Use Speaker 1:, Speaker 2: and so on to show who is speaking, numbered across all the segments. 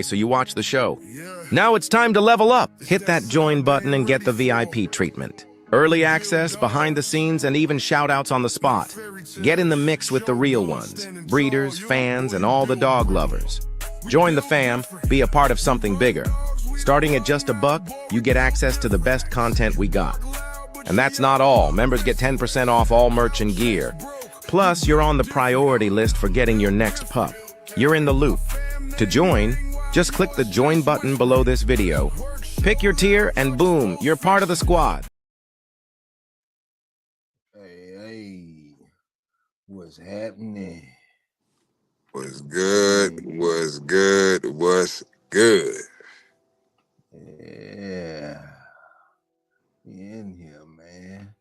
Speaker 1: so you watch the show. Now it's time to level up. Hit that join button and get the VIP treatment. Early access, behind the scenes, and even shout-outs on the spot. Get in the mix with the real ones, breeders, fans, and all the dog lovers. Join the fam, be a part of something bigger. Starting at just $1, you get access to the best content we got. And that's not all. Members get 10% off all merch and gear. Plus, you're on the priority list for getting your next pup. You're in the loop. To join, just click the join button below this video. Pick your tier and boom, you're part of the squad.
Speaker 2: Hey, what's happening?
Speaker 3: What's good? What's good? What's good?
Speaker 2: Yeah, we in here, man.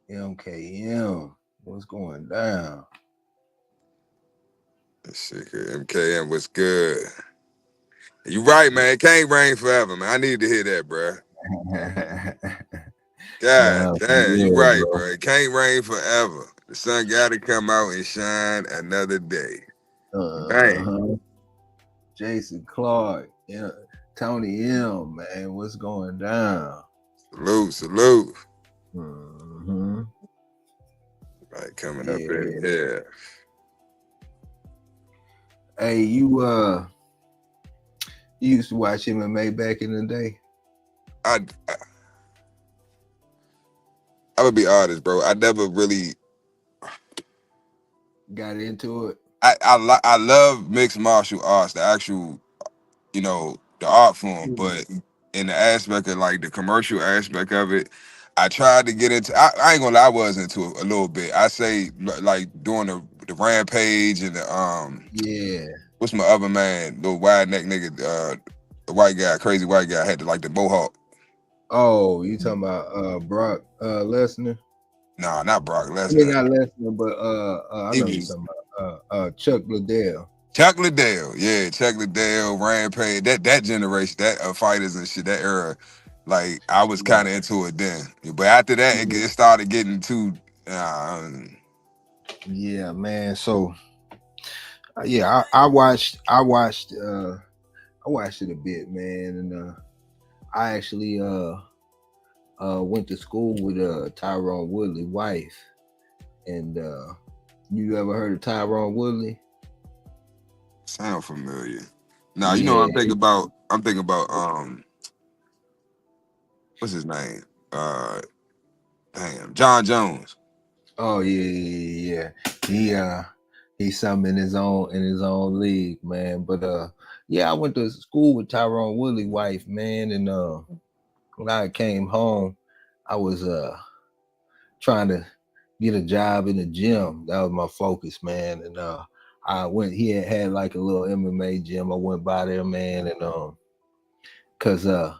Speaker 2: MKM, what's going down?
Speaker 3: MKM, what's good? You right, man. It can't rain forever, man. I need to hear that, bro. God damn, you right, bro. It can't rain forever. The sun got to come out and shine another day.
Speaker 2: Jason Clark, Tony M, man, what's going down?
Speaker 3: Salute. Right, coming up in here.
Speaker 2: Hey, you used to watch MMA back in the day?
Speaker 3: I would be honest, bro. I never really
Speaker 2: got into it.
Speaker 3: I love mixed martial arts, the actual, the art form, but in the aspect of like the commercial aspect of it, I tried to get into. I ain't gonna lie, I was into it a little bit. I say like doing the Rampage and
Speaker 2: the
Speaker 3: what's my other man, the wide neck nigga, the white guy, crazy white guy, had the mohawk.
Speaker 2: Oh, you talking about Brock Lesnar?
Speaker 3: No, not Brock Lesnar.
Speaker 2: I mean, not Lesnar, but I know you're talking about Chuck Liddell.
Speaker 3: Chuck Liddell, yeah, Chuck Liddell, Rampage, that generation, that fighters and shit, that era, like I was kind of into it then. But after that, it started getting too.
Speaker 2: Yeah, man. So, yeah, I watched it a bit, man, and I actually went to school with Tyron Woodley wife, and you ever heard of Tyron Woodley?
Speaker 3: Sound familiar? Now you know I'm thinking about what's his name? John Jones.
Speaker 2: Oh yeah. He's something in his own league, man. But I went to school with Tyron Woodley wife, man, and when I came home, I was trying to get a job in the gym. That was my focus, man. And I went. He had like a little MMA gym. I went by there, man, and cause a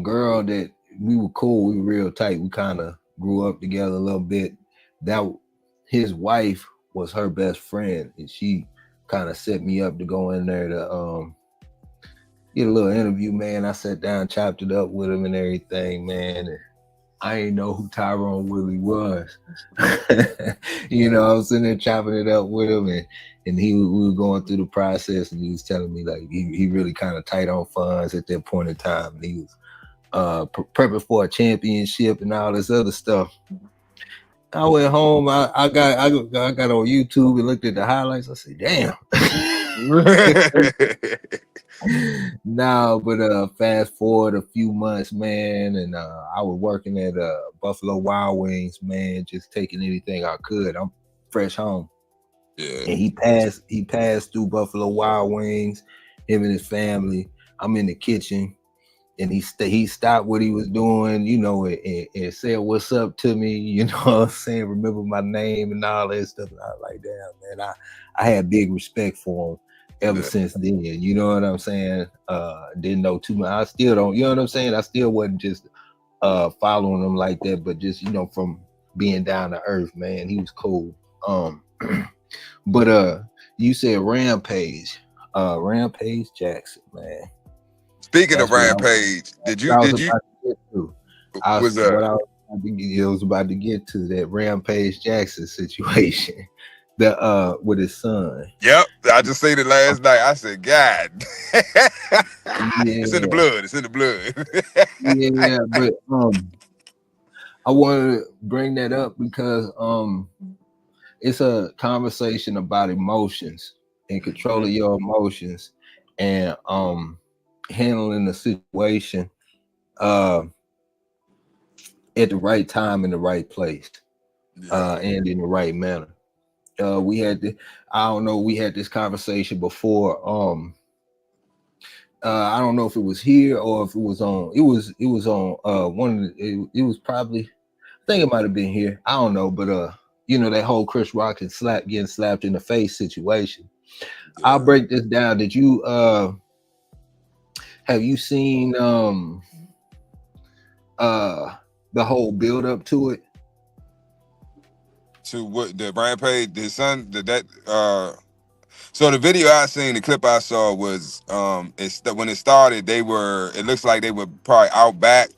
Speaker 2: girl that we were cool, we were real tight. We kind of grew up together a little bit. That his wife was her best friend, and she kind of set me up to go in there to get a little interview, man. I sat down, chopped it up with him and everything, man. And I ain't know who Tyron Woodley was. I was sitting there chopping it up with him, and we were going through the process, and he was telling me like he really kind of tight on funds at that point in time. And he was prepping for a championship and all this other stuff. I went home. I got on YouTube and looked at the highlights. I said, "Damn." No, but fast forward a few months, man, and I was working at Buffalo Wild Wings, man, just taking anything I could. I'm fresh home.
Speaker 3: Yeah.
Speaker 2: And he passed through Buffalo Wild Wings, him and his family. I'm in the kitchen, and he stopped what he was doing, and said what's up to me, you know what I'm saying, remember my name and all that stuff. And I was like, damn, man, I had big respect for him ever since then, you know what I'm saying? Didn't know too much. I still don't, you know what I'm saying? I still wasn't just following him like that, but just, from being down to earth, man, he was cool. But you said Rampage Jackson, man.
Speaker 3: Speaking of Rampage, did you?
Speaker 2: I was about to get to that Rampage Jackson situation. the with his son.
Speaker 3: Yep, I just seen it last night. I said, God, it's in the
Speaker 2: Yeah,
Speaker 3: blood. It's in the blood.
Speaker 2: yeah, but I wanted to bring that up because it's a conversation about emotions and control of your emotions and handling the situation at the right time in the right place and in the right manner. We had we had this conversation before. I don't know if it was here or if it was on. It was on one of the, it was probably, I think it might have been here. I don't know, but that whole Chris Rock and getting slapped in the face situation. I'll break this down. Did you have you seen the whole build up to it?
Speaker 3: To what the Rampage, his son, so the video I seen, the clip I saw was it's when it started, it looks like they were probably out back.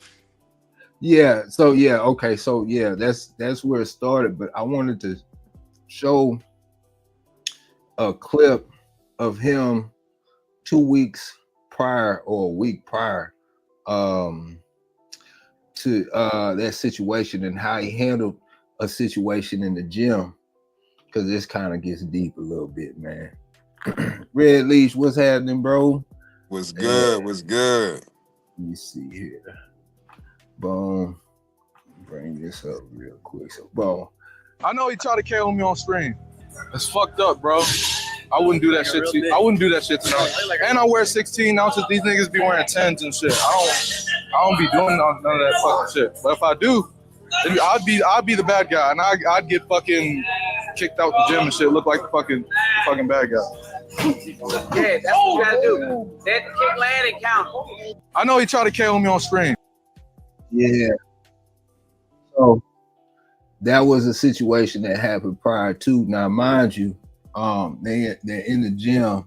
Speaker 2: Yeah, so yeah, okay, so yeah, that's where it started. But I wanted to show a clip of him 2 weeks prior or a week prior to that situation and how he handled a situation in the gym, because this kind of gets deep a little bit, man. Red Leash, what's happening, bro?
Speaker 3: Was good. Was good.
Speaker 2: Let me see here. Boom. Bring this up real quick. So, boom.
Speaker 4: I know he tried to KO me on screen. It's fucked up, bro. I wouldn't do that shit to you. I wouldn't do that shit to you. And I wear 16 ounces. These niggas be wearing 10s and shit. I don't be doing none of that fucking shit. But if I do, I'd be the bad guy, and I'd get fucking kicked out the gym and shit. Look like the fucking bad guy.
Speaker 5: Yeah, that's what you gotta do. That kick land and count.
Speaker 4: I know he tried to KO me on screen.
Speaker 2: Yeah. So that was a situation that happened prior to. Now, mind you, they're in the gym,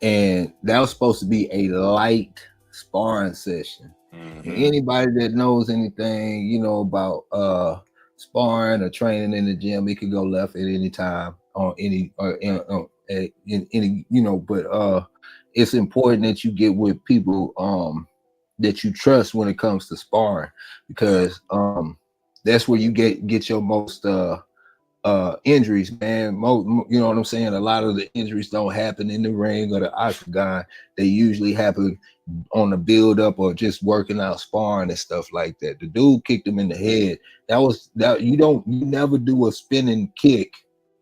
Speaker 2: and that was supposed to be a light sparring session. Mm-hmm. And anybody that knows anything, about sparring or training in the gym, it could go left at any time on any in any, but it's important that you get with people that you trust when it comes to sparring, because that's where you get your most injuries, man. You know what I'm saying? A lot of the injuries don't happen in the ring or the octagon. They usually happen on the build up or just working out sparring and stuff like that. The dude kicked him in the head. You never do a spinning kick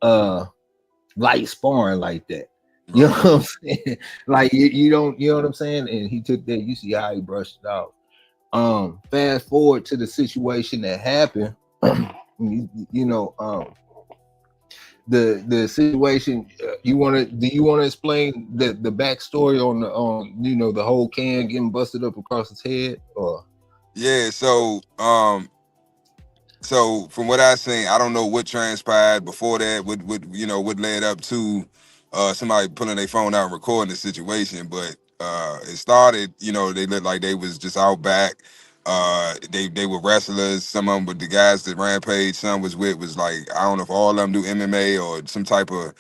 Speaker 2: light sparring like that. You know what I'm saying? Like you don't, you know what I'm saying? And he took that. You see how he brushed it out. Fast forward to the situation that happened. The situation. Do you want to explain the backstory on the whole can getting busted up across his head? Or
Speaker 3: yeah, so from what I seen, I don't know what transpired before that. What led up to somebody pulling their phone out and recording the situation, but it started. They looked like they was just out back. They were wrestlers. Some of them were the guys that Rampage son was with. Was like, I don't know if all of them do MMA or some type of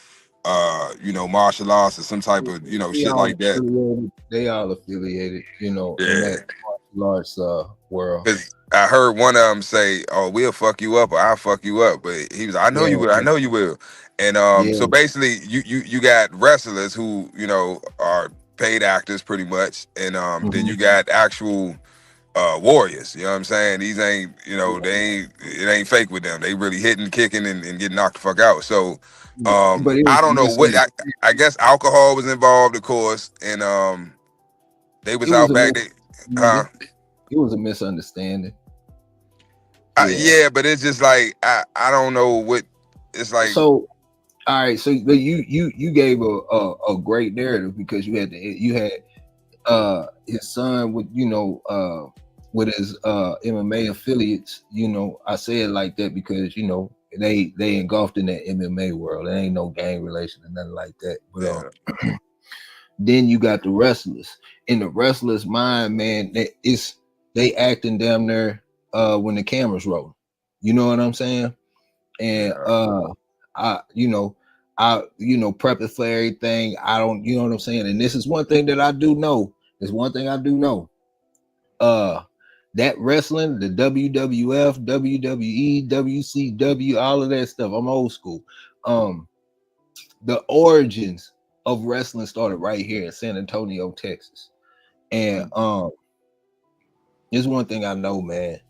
Speaker 3: martial arts or some type of shit like that.
Speaker 2: They all affiliated, in that martial arts world.
Speaker 3: I heard one of them say, "Oh, we'll fuck you up, or I'll fuck you up," but he was, "I know you will. I know you will." And so basically, you got wrestlers who are paid actors pretty much, and then you got actual warriors. You know what I'm saying? These ain't it ain't fake with them. They really hitting, kicking, and getting knocked the fuck out. So I don't know what. I guess alcohol was involved, of course, and they was out back.
Speaker 2: It was a misunderstanding.
Speaker 3: Yeah, but it's just like I don't know what it's like. So,
Speaker 2: all right. So you gave a great narrative, because you had his son with with his MMA affiliates. I say it like that because they engulfed in that MMA world. There ain't no gang relation or nothing like that. But then you got the wrestlers. In the wrestlers' mind, man, they acting damn near when the camera's rolling. You know what I'm saying? and I prep it for everything. I don't, you know what I'm saying? And this is one thing that I do know. That wrestling, the WWF, WWE, WCW, all of that stuff. I'm old school. The origins of wrestling started right here in San Antonio, Texas. And there's one thing I know, man.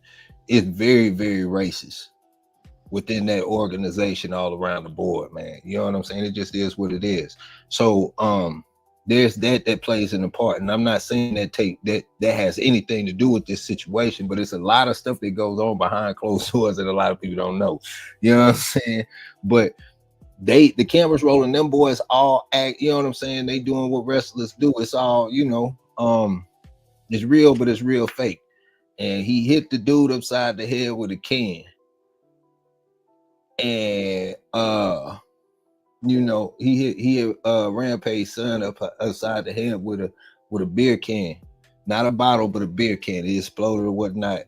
Speaker 2: It's very, very racist within that organization all around the board, man. You know what I'm saying? It just is what it is. So there's that plays an part. And I'm not saying that has anything to do with this situation, but it's a lot of stuff that goes on behind closed doors that a lot of people don't know. You know what I'm saying? But the cameras rolling, them boys all act, you know what I'm saying? They doing what wrestlers do. It's all, it's real, but it's real fake. And he hit the dude upside the head with a can. And he hit Rampage's son upside the head with a beer can, not a bottle, but a beer can. It exploded or whatnot.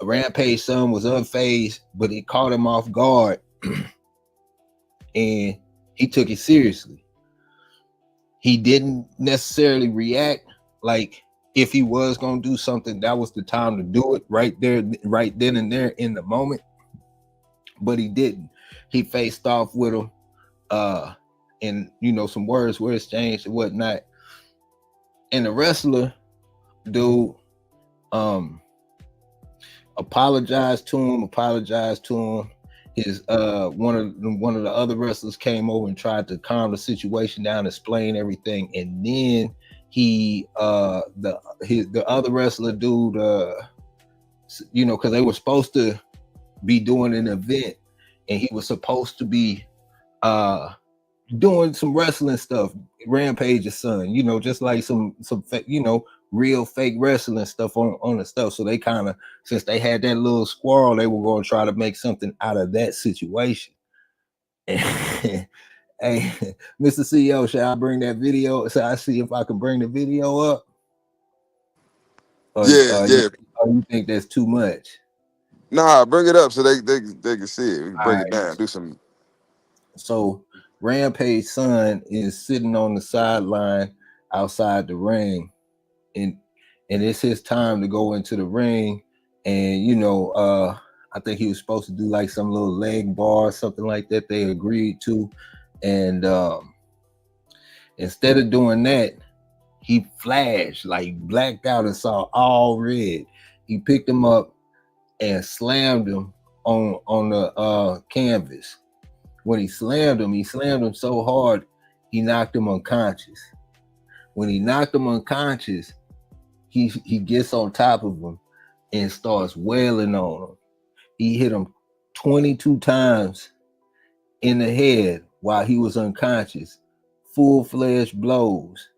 Speaker 2: Rampage's son was unfazed, but it caught him off guard, and he took it seriously. He didn't necessarily react like if he was gonna do something, that was the time to do it right there, right then and there in the moment. But he didn't. He faced off with him, and some words were exchanged and whatnot. And the wrestler dude apologized to him. His one of the other wrestlers came over and tried to calm the situation down, explain everything, and then the other wrestler dude, because they were supposed to be doing an event, and he was supposed to be doing some wrestling stuff. Rampage's son, just like some real fake wrestling stuff on the stuff. So they kind of, since they had that little squirrel, they were going to try to make something out of that situation. Hey, Mr. CEO, shall I bring that video? So I see if I can bring the video up.
Speaker 3: Yeah.
Speaker 2: You think that's too much?
Speaker 3: Nah, bring it up so they can see it. We can break it down. Do some.
Speaker 2: So Rampage's son is sitting on the sideline outside the ring, and it's his time to go into the ring. And I think he was supposed to do like some little leg bar or something like that. They agreed to, and instead of doing that, he flashed, like blacked out and saw all red. He picked him up and slammed him on the canvas. When he slammed him so hard, he knocked him unconscious. When he knocked him unconscious, he gets on top of him and starts wailing on him. He hit him 22 times in the head while he was unconscious, full-fledged blows.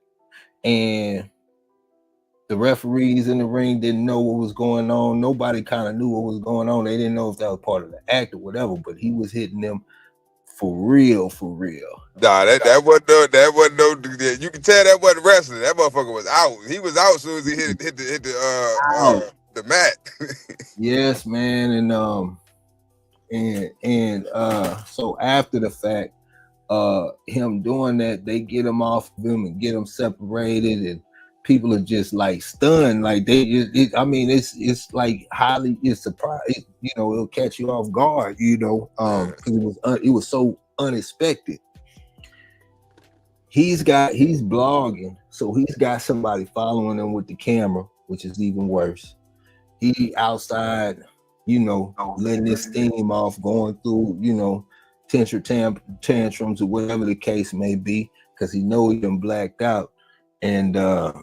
Speaker 2: And the referees in the ring didn't know what was going on. Nobody kind of knew what was going on. They didn't know if that was part of the act or whatever, but he was hitting them for real.
Speaker 3: Nah, that wasn't no. You can tell that wasn't wrestling. That motherfucker was out. He was out as soon as he hit the mat.
Speaker 2: Yes, man, and so after the fact, him doing that, they get him off of him and get him separated, and people are just like stunned, like it's like highly, it's surprised, it'll catch you off guard, because it was so unexpected. He's blogging, so he's got somebody following him with the camera, which is even worse. He outside, letting his steam off, going through, tantrums or whatever the case may be, because he know he done blacked out. And a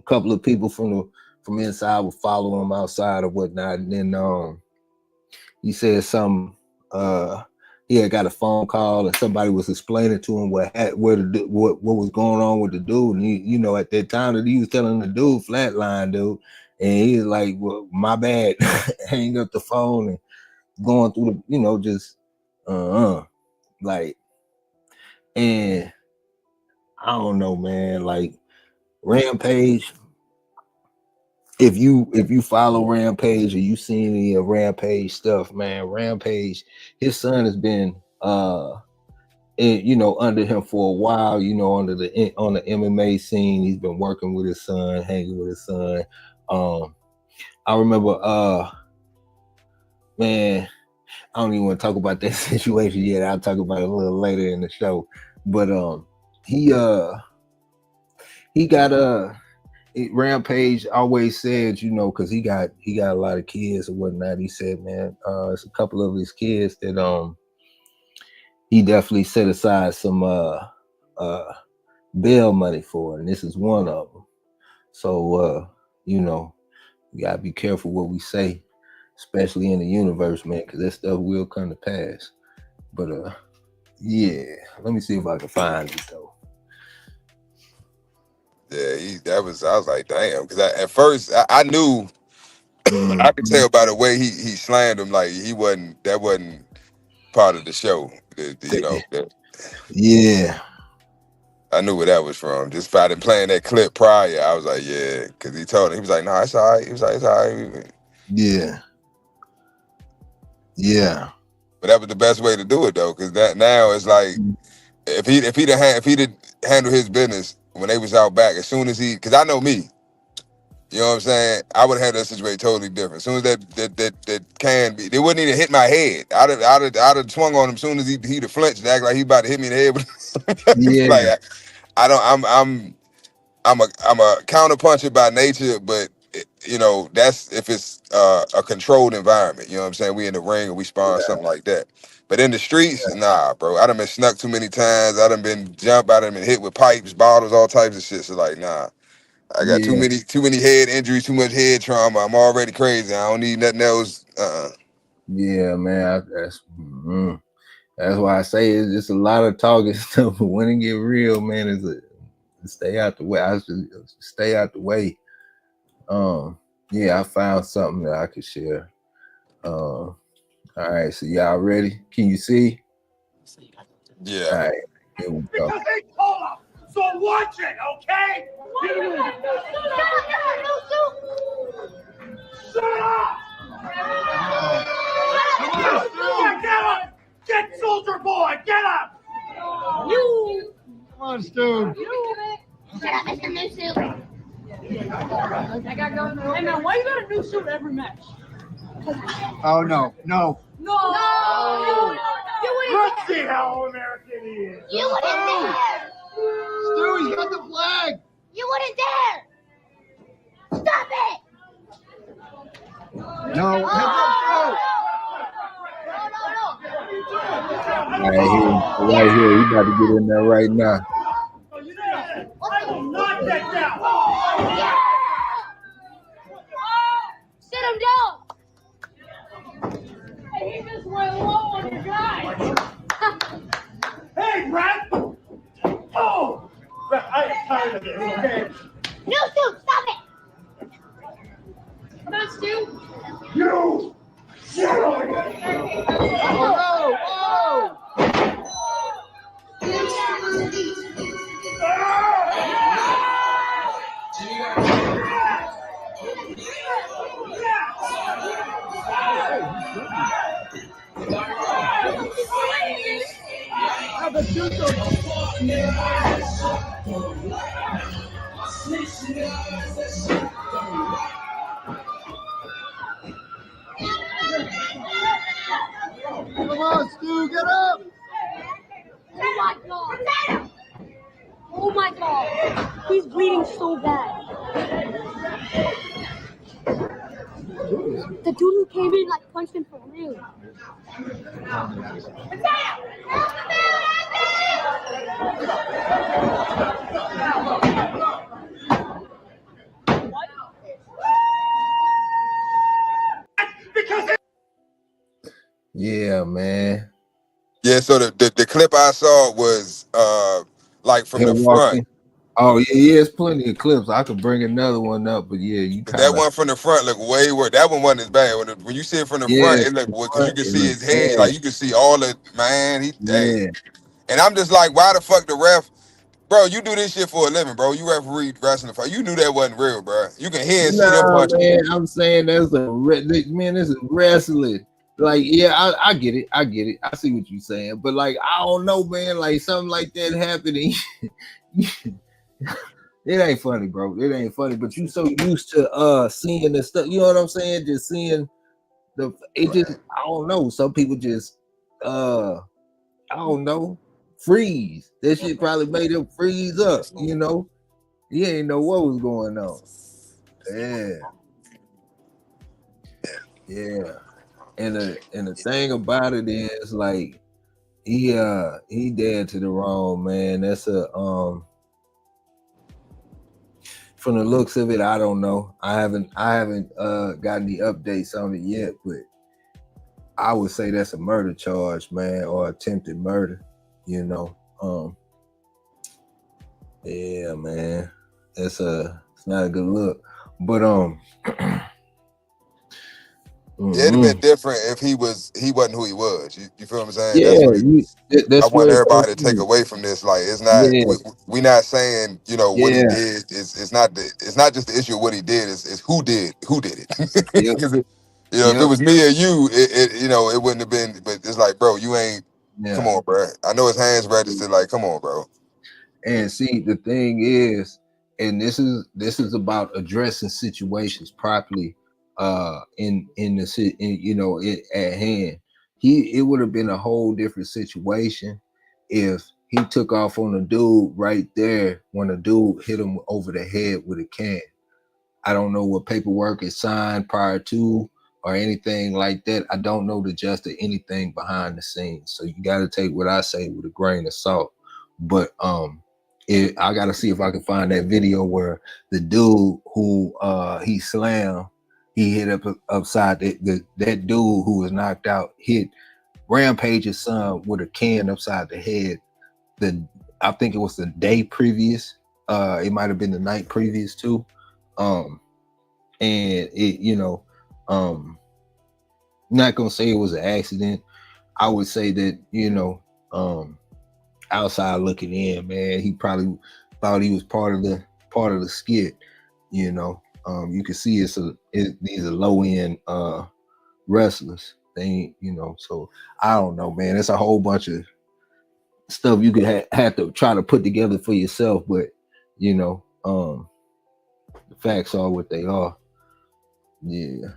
Speaker 2: couple of people from inside will follow him outside or whatnot. And then he said something. He had got a phone call and somebody was explaining to him what was going on with the dude. And he, at that time that he was telling the dude flatline, dude, and he was like, "Well, my bad," hang up the phone and going through the, just like, and I don't know, man, like Rampage, if you follow Rampage or you seen any of Rampage stuff, man, Rampage, his son has been under him for a while, on the MMA scene. He's been working with his son, hanging with his son. I remember man, I don't even want to talk about that situation yet. I'll talk about it a little later in the show. But he got Rampage always said, because he got a lot of kids and whatnot. He said, man, it's a couple of his kids that he definitely set aside some bail money for, and this is one of them. So we gotta be careful what we say, especially in the universe, man, because that stuff will come to pass. But yeah, let me see if I can find it though.
Speaker 3: Yeah, I was like, damn, because at first I knew, I could tell by the way he slammed him, like that wasn't part of the show.
Speaker 2: Yeah,
Speaker 3: I knew where that was from. Just by them playing that clip prior, I was like, yeah, because he told him, he was like, nah, it's all right. He was like, it's all right.
Speaker 2: Yeah.
Speaker 3: But that was the best way to do it though, because that now it's like, if he'd handled his business when they was out back, as soon as because I know me, you know what I'm saying, I would have had that situation totally different. As soon as that can be, they wouldn't even hit my head. I'd have swung on him as soon as he'd have flinched and act like he about to hit me in the head.
Speaker 2: Yeah.
Speaker 3: Like I'm a counter puncher by nature, but that's if it's a controlled environment. You know what I'm saying? We in the ring or we spar something like that. But in the streets, nah, bro. I done been snuck too many times. I done been jumped. I done been hit with pipes, bottles, all types of shit. So like, nah. I got too many head injuries, too much head trauma. I'm already crazy. I don't need nothing else.
Speaker 2: Yeah, man. That's why I say it's just a lot of talking stuff. But when it get real, man, stay out the way. I should stay out the way. Yeah, I found something that I could share. All right, so y'all ready? Can you see?
Speaker 3: Yeah.
Speaker 2: All right, here we go.
Speaker 6: Because they told us. So watch it, okay? Shut up! Get up! Get Soldier Boy! Get up!
Speaker 7: You!
Speaker 2: Come on, Stu.
Speaker 7: Shut up, it's a new suit. Hey man, why you got a new suit every match?
Speaker 2: Oh, no.
Speaker 7: No! You wouldn't
Speaker 6: Let's see how American he is.
Speaker 7: You wouldn't dare!
Speaker 2: Stu, he's got the flag.
Speaker 7: You wouldn't dare! Stop it!
Speaker 2: No.
Speaker 7: No!
Speaker 2: Right here. He about to get in there right now.
Speaker 6: I will not get down.
Speaker 7: Yeah! Sit him down! Hey, he just went low on your guy!
Speaker 6: Hey, Brad! Oh! Brad, I am tired of this, okay?
Speaker 7: No, Stu, stop it! Come on, Stu!
Speaker 6: You! Shut up!
Speaker 2: Oh! Come on, Stu, get up!
Speaker 7: Oh my god! Oh my god! He's bleeding so bad. The dude who came in like punched him for real.
Speaker 2: Yeah, man.
Speaker 3: Yeah, so the clip I saw was like from the front.
Speaker 2: Oh yeah, it's plenty of clips. I could bring another one up, but yeah,
Speaker 3: that one from the front looked way worse. That one wasn't as bad. When you see it from the front, it looked because you can see his head, like you can see all the man. And I'm just like, why the fuck the ref? bro, you do this shit for a living, bro. You referee wrestling fight. You knew that wasn't real, bro. You can hear and see them
Speaker 2: Nah,
Speaker 3: punching.
Speaker 2: man, I'm saying that's man. This is wrestling. Like, yeah, I get it. I get it. I see what you're saying, but like, I don't know, man. Like something like that happening. It ain't funny, bro. It ain't funny. But you so used to seeing the stuff. You know what I'm saying? Just seeing it. Just I don't know. Some people just I don't know, freeze. That shit probably made them freeze up. You know, he ain't know what was going on. Yeah. And the thing about it is, like, he dead to the wrong, man. That's from the looks of it, I don't know. I haven't gotten the updates on it yet, but I would say that's a murder charge, man, or attempted murder. You know, yeah, man, it's not a good look. But
Speaker 3: Yeah, it'd have been different if he wasn't who he was. You feel what I'm saying?
Speaker 2: Yeah,
Speaker 3: I
Speaker 2: that's
Speaker 3: want
Speaker 2: what
Speaker 3: everybody to take away from this. Like, it's not we not saying, you know, what he did. It's not just the issue of what he did. It's who did it.
Speaker 2: Yep.
Speaker 3: 'Cause you know, if it was me or you, it you know, it wouldn't have been. But it's like, bro, you ain't. Come on, bro. I know his hands registered. Like, come on, bro.
Speaker 2: And see, the thing is, and this is about addressing situations properly. In you know, at hand, it would have been a whole different situation if he took off on a dude right there when a dude hit him over the head with a can. I don't know what paperwork is signed prior to or anything like that. I don't know the gist of anything behind the scenes, so you got to take what I say with a grain of salt. But I got to see if I can find that video where the dude who he slammed. He hit upside that dude who was knocked out hit Rampage's son with a can upside the head. I think it was the day previous. It might have been the night previous too. And it, you know, not gonna say it was an accident. I would say that, you know, outside looking in, man, he probably thought he was part of the skit, you know. You can see these are low end wrestlers. They ain't, you know, so I don't know, man. It's a whole bunch of stuff you could have to try to put together for yourself, but you know, the facts are what they are. Yeah,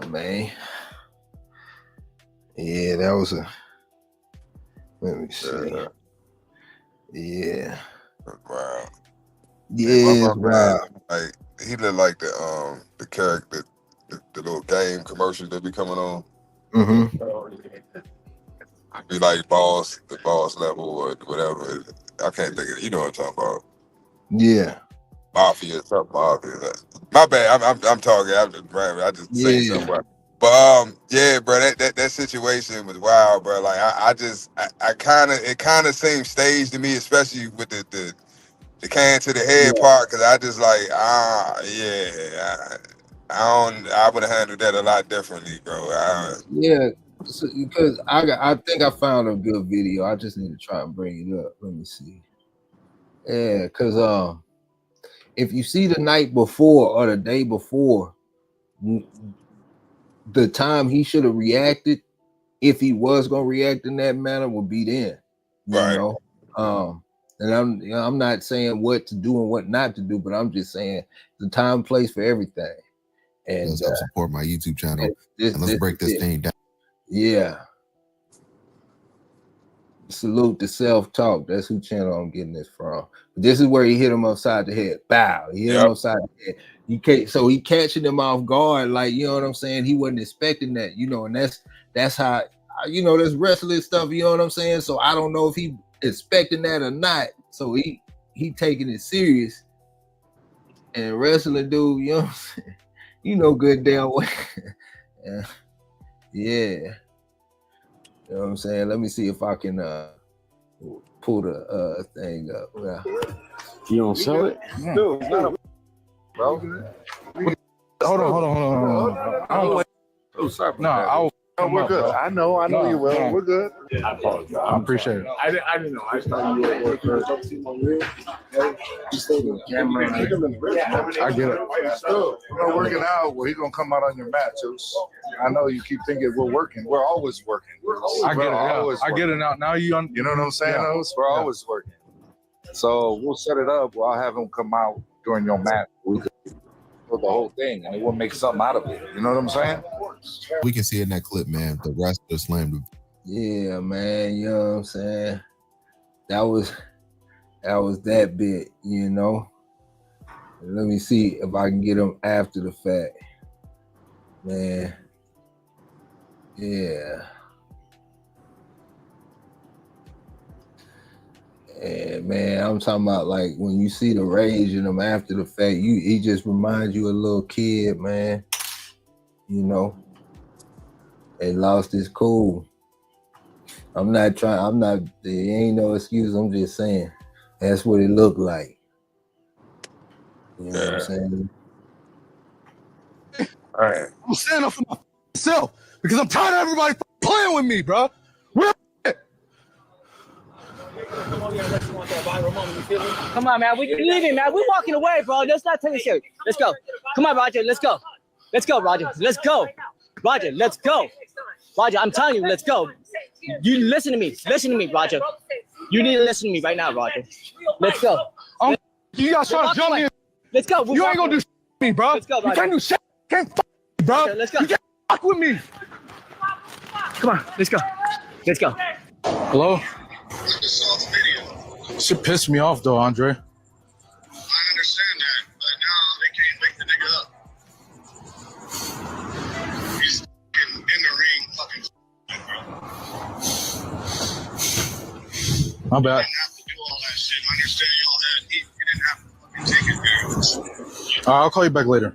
Speaker 2: man. Yeah, that was let me see. Yeah.
Speaker 3: Wow.
Speaker 2: Yeah, wow.
Speaker 3: Like, he looked like the character, the little game commercials that be coming on. Be like the boss level or whatever. I can't think of it. You know what I'm talking about?
Speaker 2: Yeah.
Speaker 3: Mafia, something mafia. My bad. I'm talking. I just say something. But yeah, bro, that situation was wild, bro. Like it kind of seemed staged to me, especially with the can to the head part, because I just like I would have handled that a lot differently, bro.
Speaker 2: Because I think I found a good video. I just need to try and bring it up. Let me see. Yeah, because if you see the night before or the day before, the time he should have reacted, if he was gonna react in that manner, would be then. You know, and I'm not saying what to do and what not to do, but I'm just saying the time and place for everything. And
Speaker 8: support my YouTube channel. And let's break this thing down.
Speaker 2: Yeah. Salute to Self-Talk. That's who channel I'm getting this from. But this is where he hit him upside the head. Bow. He hit him upside the head. So he catching him off guard, like, you know what I'm saying? He wasn't expecting that, you know, and that's how, you know, that's wrestling stuff, you know what I'm saying? So I don't know if he expecting that or not. So he taking it serious. And wrestling dude, you know what I'm saying? You know good damn well. Yeah. You know what I'm saying? Let me see if I can pull the thing up.
Speaker 9: You don't sell it?
Speaker 4: Dude, bro. Hold on. I don't.
Speaker 10: we're good.
Speaker 4: Bro.
Speaker 10: I know you will.
Speaker 4: No.
Speaker 10: We're good.
Speaker 4: I apologize. I appreciate it.
Speaker 10: I didn't know. I thought you were working.
Speaker 4: I get it.
Speaker 10: We're working out. Well, he's gonna come out on your mat, Juice. I know you keep thinking we're working. We're always working.
Speaker 4: I get it. Yeah. I get it now. Now
Speaker 10: You know what I'm saying?
Speaker 4: Yeah.
Speaker 10: Ose? We're always working. So we'll set it up. I'll have him come out during your mat for the whole thing, and we'll make something out of it. You know what I'm saying?
Speaker 8: We can see in that clip, man. The wrestler slammed him.
Speaker 2: Yeah, man. You know what I'm saying? That was that bit, you know. Let me see if I can get him after the fact. Man. Yeah. And man, I'm talking about like when you see the rage in him after the fact, he just reminds you of a little kid, man. You know, they lost his cool. There ain't no excuse. I'm just saying that's what it looked like. You know what I'm saying?
Speaker 3: All right.
Speaker 4: I'm standing up for myself because I'm tired of everybody playing with me, bro.
Speaker 5: Come on, man. We leaving, man. We're walking away, bro. Let's not take it serious. Let's go. Come on, Roger. Let's go. Let's go, Roger. Let's go. Roger, let's go. Roger, I'm telling you, let's go. You listen to me. Listen to me, Roger. You need to listen to me right now, Roger. Let's go.
Speaker 4: You guys trying to jump me.
Speaker 5: Let's go.
Speaker 4: You ain't gonna do shit with me, bro.
Speaker 5: Let's go,
Speaker 4: You
Speaker 5: Roger.
Speaker 4: can't do shit. You can't fuck me, bro.
Speaker 5: Roger, let's go.
Speaker 4: You can't fuck with me.
Speaker 5: Come on, let's go. Let's go.
Speaker 4: Hello? Shit pissed me off though, Andre.
Speaker 10: I understand that, but now they can't wake the nigga up. He's in the ring, fucking.
Speaker 4: My bad.
Speaker 10: You didn't have to do all that shit. I understand y'all had heat. You didn't have to fucking take it there.
Speaker 4: I'll call you back later.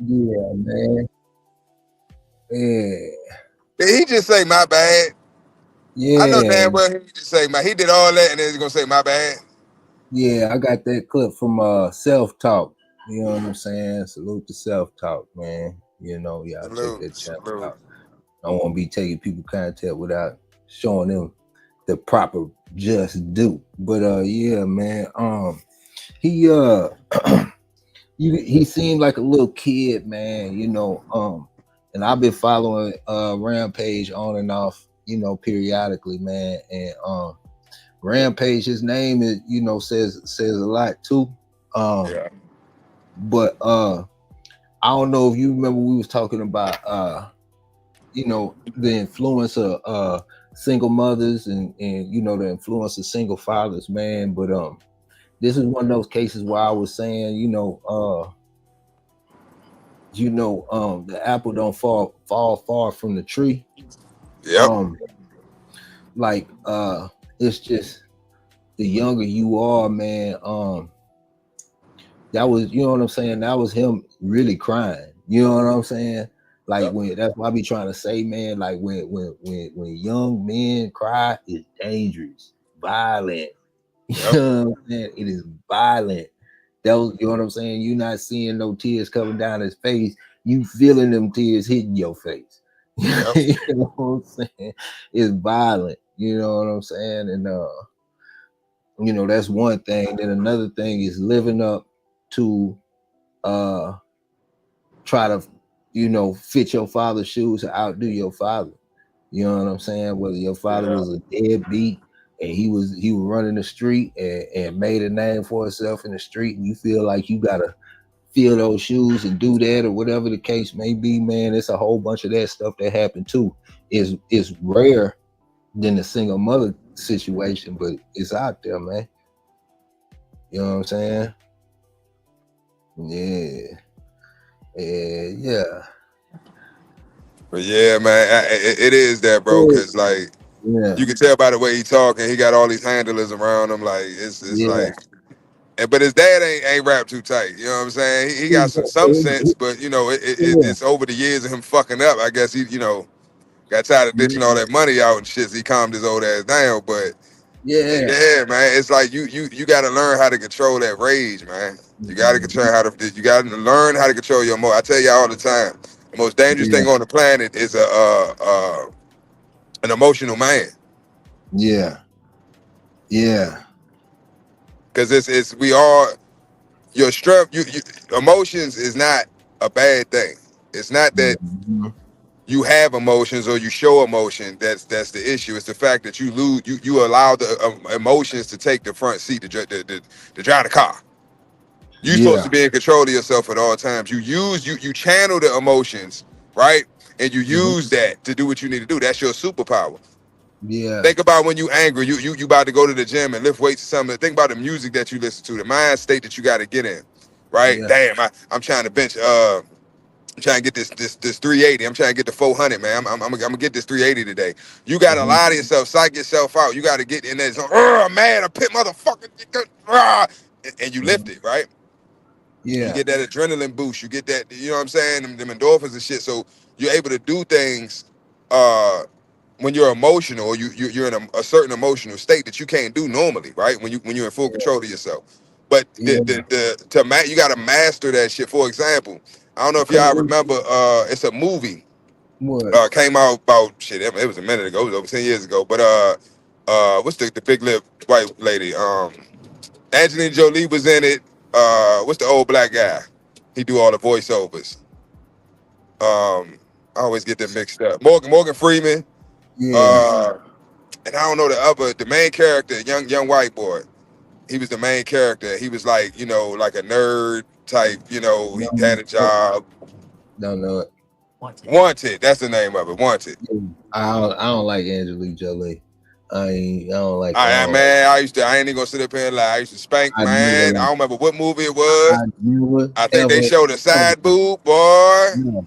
Speaker 2: Yeah, man. Yeah.
Speaker 3: Did he just say my bad?
Speaker 2: Yeah.
Speaker 3: I know damn well he just say my. He did all that and then he's gonna say my bad.
Speaker 2: Yeah, I got that clip from Self-Talk. You know what I'm saying? Salute to Self-Talk, man. You know, y'all check that channel out. I don't want to be taking people content without showing them the proper just due. But yeah, man. He he seemed like a little kid, man, you know. And I've been following Rampage on and off, you know, periodically, man. And Rampage, his name is, you know, says a lot too. But I don't know if you remember we was talking about you know, the influence of single mothers and you know, the influence of single fathers, man. But this is one of those cases where I was saying, the apple don't fall far from the tree.
Speaker 3: Yep.
Speaker 2: Like it's just the younger you are, man. That was, you know what I'm saying? That was him really crying. You know what I'm saying? Like when that's why I be trying to say, man, like when young men cry, it's dangerous, violent. You know what I'm saying? It is violent. That was, you know what I'm saying? You're not seeing no tears coming down his face. You feeling them tears hitting your face.
Speaker 3: Yep.
Speaker 2: You know what I'm saying? It's violent. You know what I'm saying? And you know, that's one thing. Then another thing is living up to try to, you know, fit your father's shoes or outdo your father. You know what I'm saying? Whether your father was a deadbeat and he was running the street and made a name for himself in the street, and you feel like you gotta fill those shoes and do that or whatever the case may be, man. It's a whole bunch of that stuff that happened too. It's rare than the single mother situation, but it's out there, man. You know what I'm saying? Yeah.
Speaker 3: But yeah, man, it is that, bro. Cause like you can tell by the way he talking, he got all these handlers around him. Like it's like, but his dad ain't wrapped too tight. You know what I'm saying? He got some sense, but you know it's over the years of him fucking up. I guess he got tired of ditching all that money out and shit. So he calmed his old ass down. But yeah, man, it's like you got to learn how to control that rage, man. You got to learn how to control your emotion. I tell y'all all the time. The most dangerous
Speaker 2: Yeah.
Speaker 3: thing on the planet is an emotional man.
Speaker 2: Yeah. Yeah.
Speaker 3: Because it's we are your strength. You emotions is not a bad thing. It's not that
Speaker 2: Mhm.
Speaker 3: you have emotions or you show emotion. That's the issue. It's the fact that you allow the emotions to take the front seat to drive the car. You're supposed to
Speaker 2: Yeah.
Speaker 3: be in control of yourself at all times. You channel the emotions, right? And you
Speaker 2: Mhm.
Speaker 3: use that to do what you need to do. That's your superpower.
Speaker 2: Yeah.
Speaker 3: Think about when you angry, you about to go to the gym and lift weights or something. Think about the music that you listen to, the mind state that you got to get in, right?
Speaker 2: Yeah.
Speaker 3: Damn, I'm trying to bench. I'm trying to get this 380. I'm trying to get the 400, man. I'm gonna get this 380 today. You got to
Speaker 2: Mhm.
Speaker 3: lie to yourself, psych yourself out. You got to get in there. Man, a pit motherfucker, and you lift it, right? You
Speaker 2: Yeah.
Speaker 3: get that adrenaline boost. You get that, you know what I'm saying? Them endorphins and shit. So you're able to do things when you're emotional, or you're in a certain emotional state that you can't do normally, right? When you're in full control of yourself. But
Speaker 2: Yeah.
Speaker 3: you got to master that shit. For example, I don't know if y'all
Speaker 2: Because
Speaker 3: remember. It's a movie
Speaker 2: what?
Speaker 3: came out about shit. It was a minute ago. It was over 10 years ago. But what's the big lip white lady? Angelina Jolie was in it. What's the old black guy? He do all the voiceovers. I always get them mixed up. Morgan Freeman.
Speaker 2: Yeah.
Speaker 3: And I don't know the main character, young white boy. He was the main character. He was like, like a nerd type. He had a job.
Speaker 2: Don't know it.
Speaker 3: Wanted. That's the name of it. Wanted.
Speaker 2: I don't like Angelique Jolie. I don't like
Speaker 3: Man, I ain't even gonna sit up here and lie. I used to spank,
Speaker 2: I
Speaker 3: man.
Speaker 2: never,
Speaker 3: I don't remember what movie it was.
Speaker 2: never
Speaker 3: I think they
Speaker 2: ever
Speaker 3: showed a side boob, boy.
Speaker 2: No.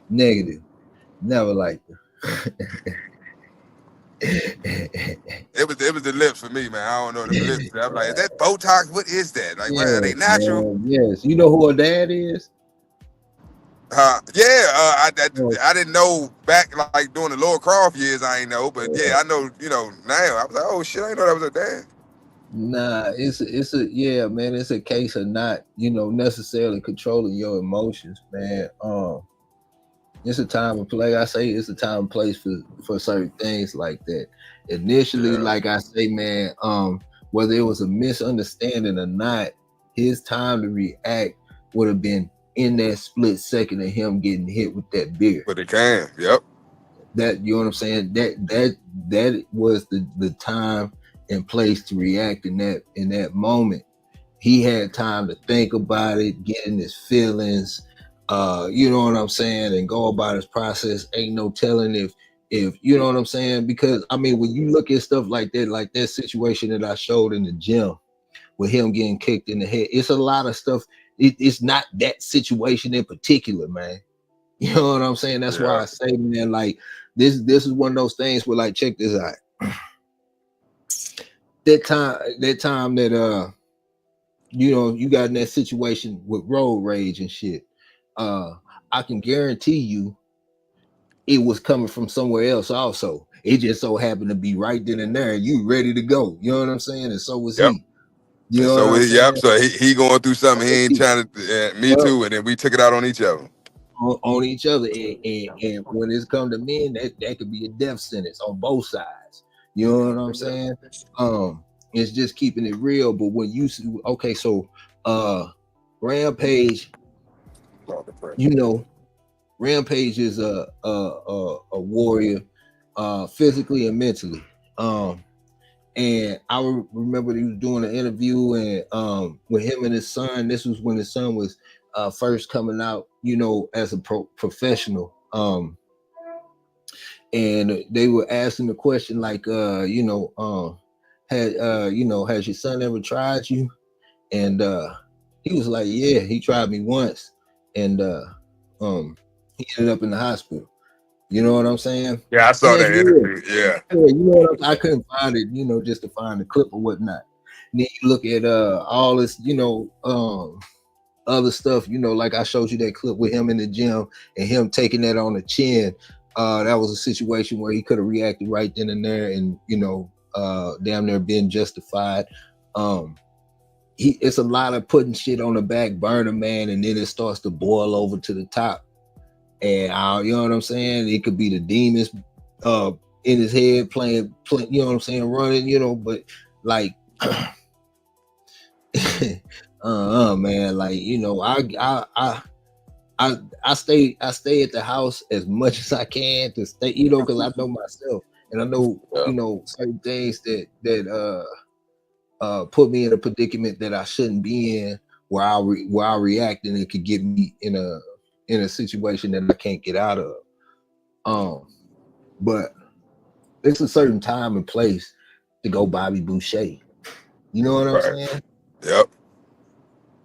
Speaker 2: Negative. Never liked her.
Speaker 3: It was the lips for me, man. I don't know the lips. I'm like, is that Botox? What is that? Like, what, are they natural?
Speaker 2: Man, yes. You know who her dad is?
Speaker 3: I didn't know back like during the Laura Croft years. I ain't know, but yeah, I know. Now I was like, oh shit, I didn't know that was her dad.
Speaker 2: Nah, it's a man. It's a case of not necessarily controlling your emotions, man. It's a time and place. I say it's a time and place for certain things like that. Initially, like I say, man, whether it was a misunderstanding or not, his time to react would have been in that split second of him getting hit with that beer.
Speaker 3: But it can, yep.
Speaker 2: That, you know what I'm saying? That was the time and place to react in that moment. He had time to think about it, get in his feelings, you know what I'm saying, and go about his process. Ain't no telling if you know what I'm saying, because I mean, when you look at stuff like that situation that I showed in the gym with him getting kicked in the head, it's a lot of stuff. It's not that situation in particular, man. You know what I'm saying? That's why I say, man, like this is one of those things where, like, check this out. That time that you got in that situation with road rage and shit, I can guarantee you it was coming from somewhere else also. It just so happened to be right then and there, and you ready to go. You know what I'm saying? And so was he. You know what I'm saying?
Speaker 3: So he going through something. He ain't trying to. Me too. And then we took it out on each other.
Speaker 2: On each other, and when it's come to men, that could be a death sentence on both sides. You know what I'm saying? It's just keeping it real. But when you see, okay, so Rampage, Rampage is a warrior, physically and mentally. And I remember he was doing an interview and with him and his son. This was when his son was first coming out, as a professional. And they were asking the question like, has your son ever tried you? And he was like, yeah, he tried me once, and he ended up in the hospital. You know what I'm saying?
Speaker 3: Yeah, I saw that interview. Yeah.
Speaker 2: You know what I couldn't find it, just to find the clip or whatnot. And then you look at all this, other stuff, like I showed you that clip with him in the gym and him taking that on the chin. That was a situation where he could have reacted right then and there and, damn near been justified. It's a lot of putting shit on the back burner, man, and then it starts to boil over to the top. and you know what I'm saying. It could be the demons, in his head playing, you know what I'm saying, running, you know. But like, man, like, you know, I stay at the house as much as I can to stay, you know, because I know myself and I know, you know, certain things that put me in a predicament that I shouldn't be in, where I react and it could get me in a situation that I can't get out of. But it's a certain time and place to go Bobby Boucher. You know what I'm saying?
Speaker 3: Yep.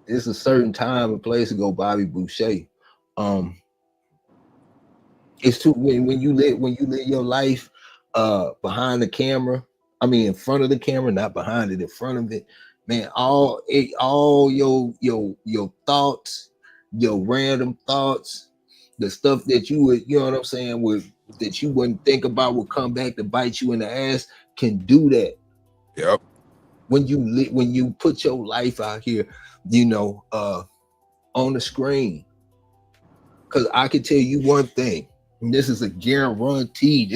Speaker 2: It's a certain time and place to go Bobby Boucher. It's too when you live your life behind the camera. I mean, in front of the camera, not behind it, in front of it, man. All your thoughts, your random thoughts, the stuff that you would, you know what I'm saying, that you wouldn't think about would come back to bite you in the ass, can do that.
Speaker 3: Yep.
Speaker 2: When you put your life out here, you know, on the screen. Because I can tell you one thing, and this is a guarantee.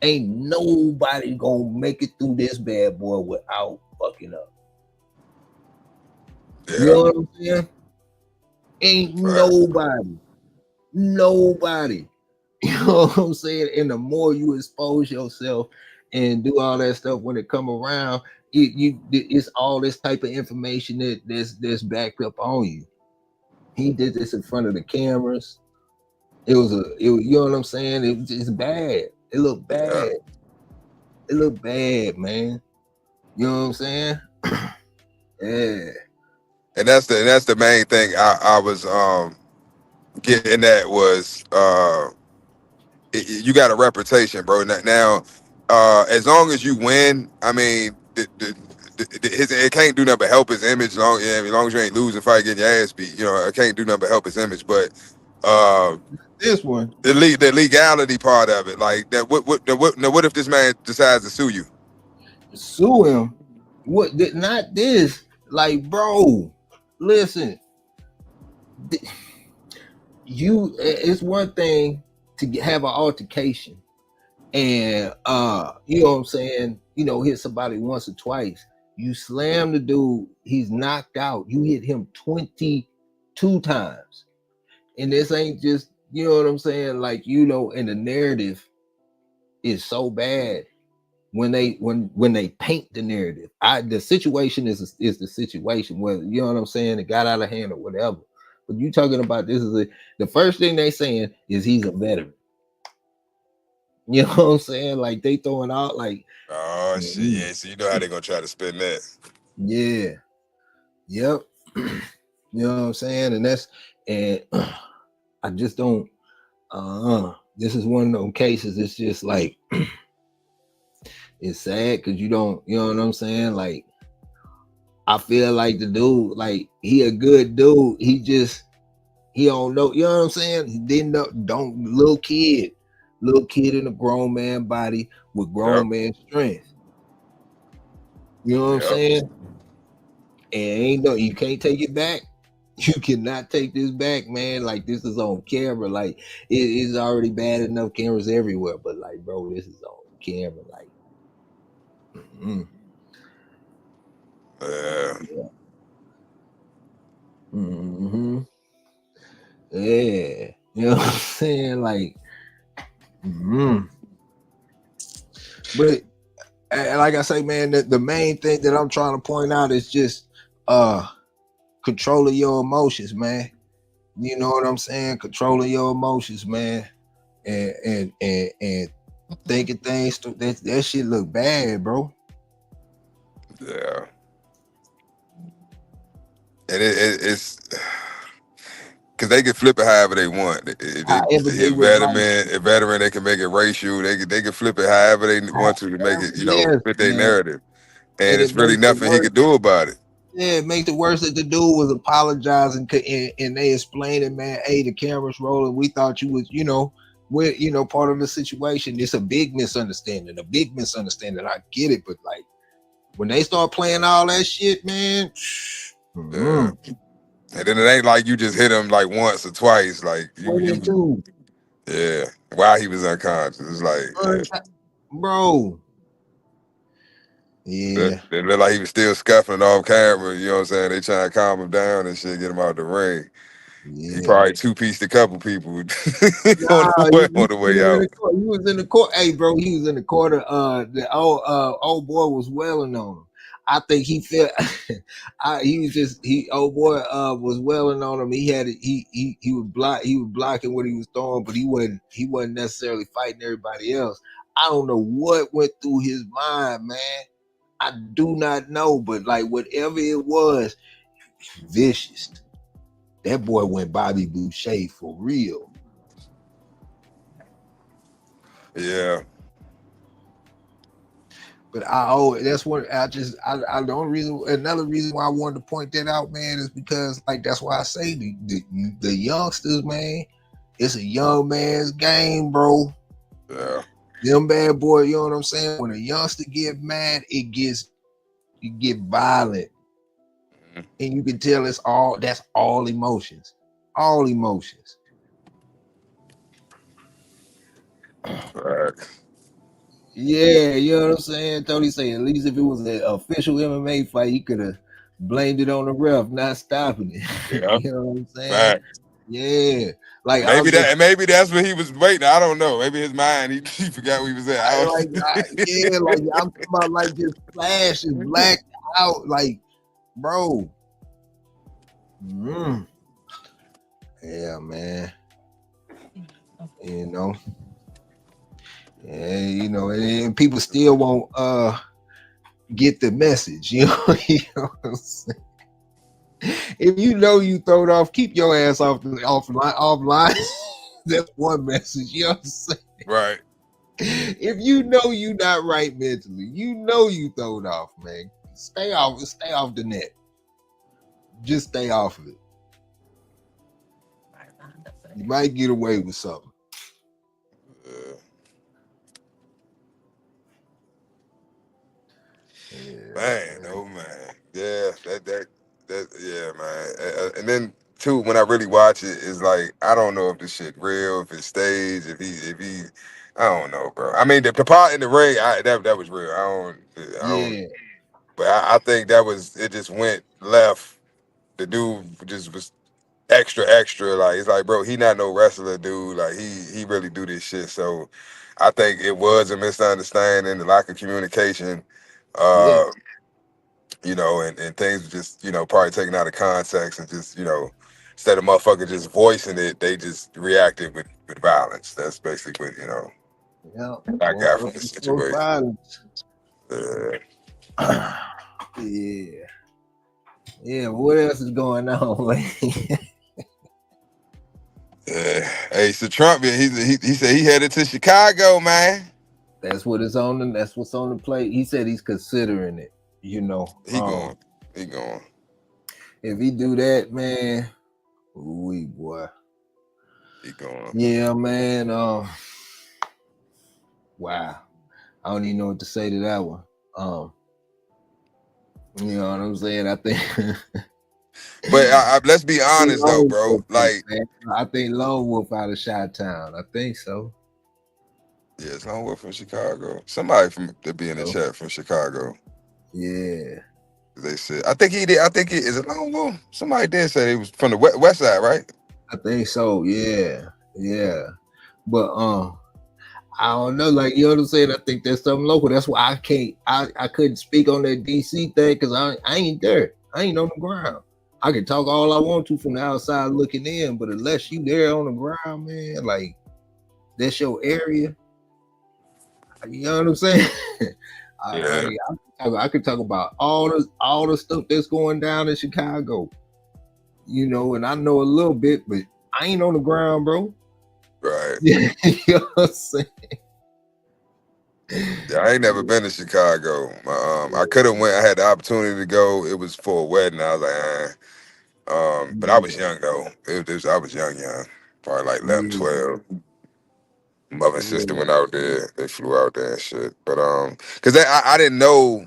Speaker 2: Ain't nobody gonna make it through this bad boy without fucking up.
Speaker 3: Yeah.
Speaker 2: You know what I'm saying? Ain't nobody. You know what I'm saying? And the more you expose yourself and do all that stuff when it come around, it's all this type of information that's backed up on you. He did this in front of the cameras. You know what I'm saying? It's bad. It looked bad.
Speaker 3: Yeah.
Speaker 2: It looked bad, man. You know what I'm saying? Yeah.
Speaker 3: And that's the main thing I was getting at was you got a reputation, bro. Now as long as you win, I mean, it can't do nothing but help his image. As long as you ain't losing fight, getting your ass beat, you know, it can't do nothing but help his image. But
Speaker 2: this one,
Speaker 3: the legality part of it, like that. What if this man decides to sue you?
Speaker 2: Sue him? What? Not this. Like, bro, listen. It's one thing to have an altercation, and you know what I'm saying. You know, hit somebody once or twice. You slam the dude, he's knocked out. You hit him 22 times, and this ain't just, you know what I'm saying. Like, you know, and the narrative is so bad. When they paint the narrative, the situation is the situation, whether, you know what I'm saying, it got out of hand or whatever. But you talking about this is the first thing they saying is he's a veteran. You know what I'm saying? Like, they throwing out like,
Speaker 3: oh shit, yeah. So you know how they gonna try to spin that?
Speaker 2: Yeah, yep. You know what I'm saying? And I just don't. This is one of those cases. It's just like. It's sad because you don't, you know what I'm saying? Like, I feel like the dude, like, he a good dude. He don't know, you know what I'm saying? He didn't know, little kid in a grown man body with grown man strength. You know what I'm saying? And you can't take it back. You cannot take this back, man. Like, this is on camera. Like, it is already bad enough, cameras everywhere. But like, bro, this is on camera. Like,
Speaker 3: yeah.
Speaker 2: Yeah. You know what I'm saying? Like, but like I say, man, the main thing that I'm trying to point out is just controlling your emotions, man. You know what I'm saying? Controlling your emotions, man. And thinking things that shit look bad, bro.
Speaker 3: Yeah. And it's because they can flip it however they want. A veteran, they can make it racial. They can flip it however they want to make it, you know, fit their narrative. And it's really nothing he could do about it.
Speaker 2: Yeah, it makes it worse that the dude was apologizing and they explained, man, hey, the camera's rolling. We thought you was, you know, we're, you know, part of the situation. It's a big misunderstanding. I get it, but like when they start playing all that shit, man.
Speaker 3: And then it ain't like you just hit him like once or twice. Like you yeah. While he was unconscious, it's like
Speaker 2: bro. Yeah.
Speaker 3: It looked like he was still scuffling off camera. You know what I'm saying? They trying to calm him down and shit, get him out the ring.
Speaker 2: Yeah.
Speaker 3: He probably two-pieced a couple people on
Speaker 2: He
Speaker 3: the way out.
Speaker 2: He was in the court. Hey, bro, he was in the corner. The old boy was wailing on him. I think he felt old boy was wailing on him. He had it. He was blocking what he was throwing, but he wasn't necessarily fighting everybody else. I don't know what went through his mind, man. I do not know, but like whatever it was, vicious. That boy went Bobby Boucher for real.
Speaker 3: Yeah.
Speaker 2: But that's what the only reason, another reason why I wanted to point that out, man, is because like that's why I say the youngsters, man, it's a young man's game, bro.
Speaker 3: Yeah.
Speaker 2: Them bad boy, you know what I'm saying? When a youngster get mad, it get violent. And you can tell that's all emotions. All emotions.
Speaker 3: Right.
Speaker 2: Yeah, you know what I'm saying? Tony say at least if it was an official MMA fight, you could have blamed it on the ref not stopping it.
Speaker 3: Yeah.
Speaker 2: You know what I'm saying?
Speaker 3: Right.
Speaker 2: Yeah. Like
Speaker 3: maybe that's what he was waiting. I don't know. Maybe his mind he forgot where he was at.
Speaker 2: like I'm talking about like just flash is black out, like, bro. Yeah, man. You know. Yeah, you know, and people still won't get the message, you know, what I'm saying? If you know you throw it off, keep your ass offline. That's one message, you know what I'm saying?
Speaker 3: Right.
Speaker 2: If you know you not right mentally, you know you throw it off, man. Stay off the net. Just stay off of it. You might get away with something.
Speaker 3: Man, oh man, yeah, that yeah, man. And then too, when I really watch it, it's like I don't know if this shit real, if it's staged, if he, I don't know, bro. I mean, the part in the ring, that was real. I don't. But I think it just went left. The dude just was extra. Like it's like, bro, he not no wrestler, dude. Like he really do this shit. So I think it was a misunderstanding, the lack of communication. You know, and things just, you know, probably taken out of context and just, you know, instead of motherfucker just voicing it, they just reacted with violence. That's basically what, you know, I got from the situation.
Speaker 2: Yeah, what else is going on, man?
Speaker 3: Hey, so Trump, he said he headed to Chicago, man.
Speaker 2: That's what's on the plate. He said he's considering it. You know,
Speaker 3: he going.
Speaker 2: If he do that, man, ooh boy,
Speaker 3: he going.
Speaker 2: Yeah, man. Wow, I don't even know what to say to that one. You know what I'm saying? I think.
Speaker 3: But let's be honest though, bro. Like,
Speaker 2: I think Lone Wolf out of Chi-Town. I think so.
Speaker 3: Yeah, it's Lone Wolf from Chicago. Somebody that be in the chat from Chicago.
Speaker 2: Yeah.
Speaker 3: They said, I think he did. I think is it Lone Wolf? Somebody did say he was from the west side, right?
Speaker 2: I think so. Yeah. But I don't know. Like, you know what I'm saying? I think there's something local. That's why I couldn't speak on that DC thing because I ain't there. I ain't on the ground. I can talk all I want to from the outside looking in, but unless you there on the ground, man, like that's your area. You know what I'm saying? I could talk about all the stuff that's going down in Chicago. You know, and I know a little bit, but I ain't on the ground, bro.
Speaker 3: Right.
Speaker 2: You know what I'm saying?
Speaker 3: Yeah, I ain't never been to Chicago. I could have went. I had the opportunity to go. It was for a wedding. I was like, but I was young though. I was young, probably like 11, 12. Mother and sister went out there. They flew out there and shit. But because I didn't know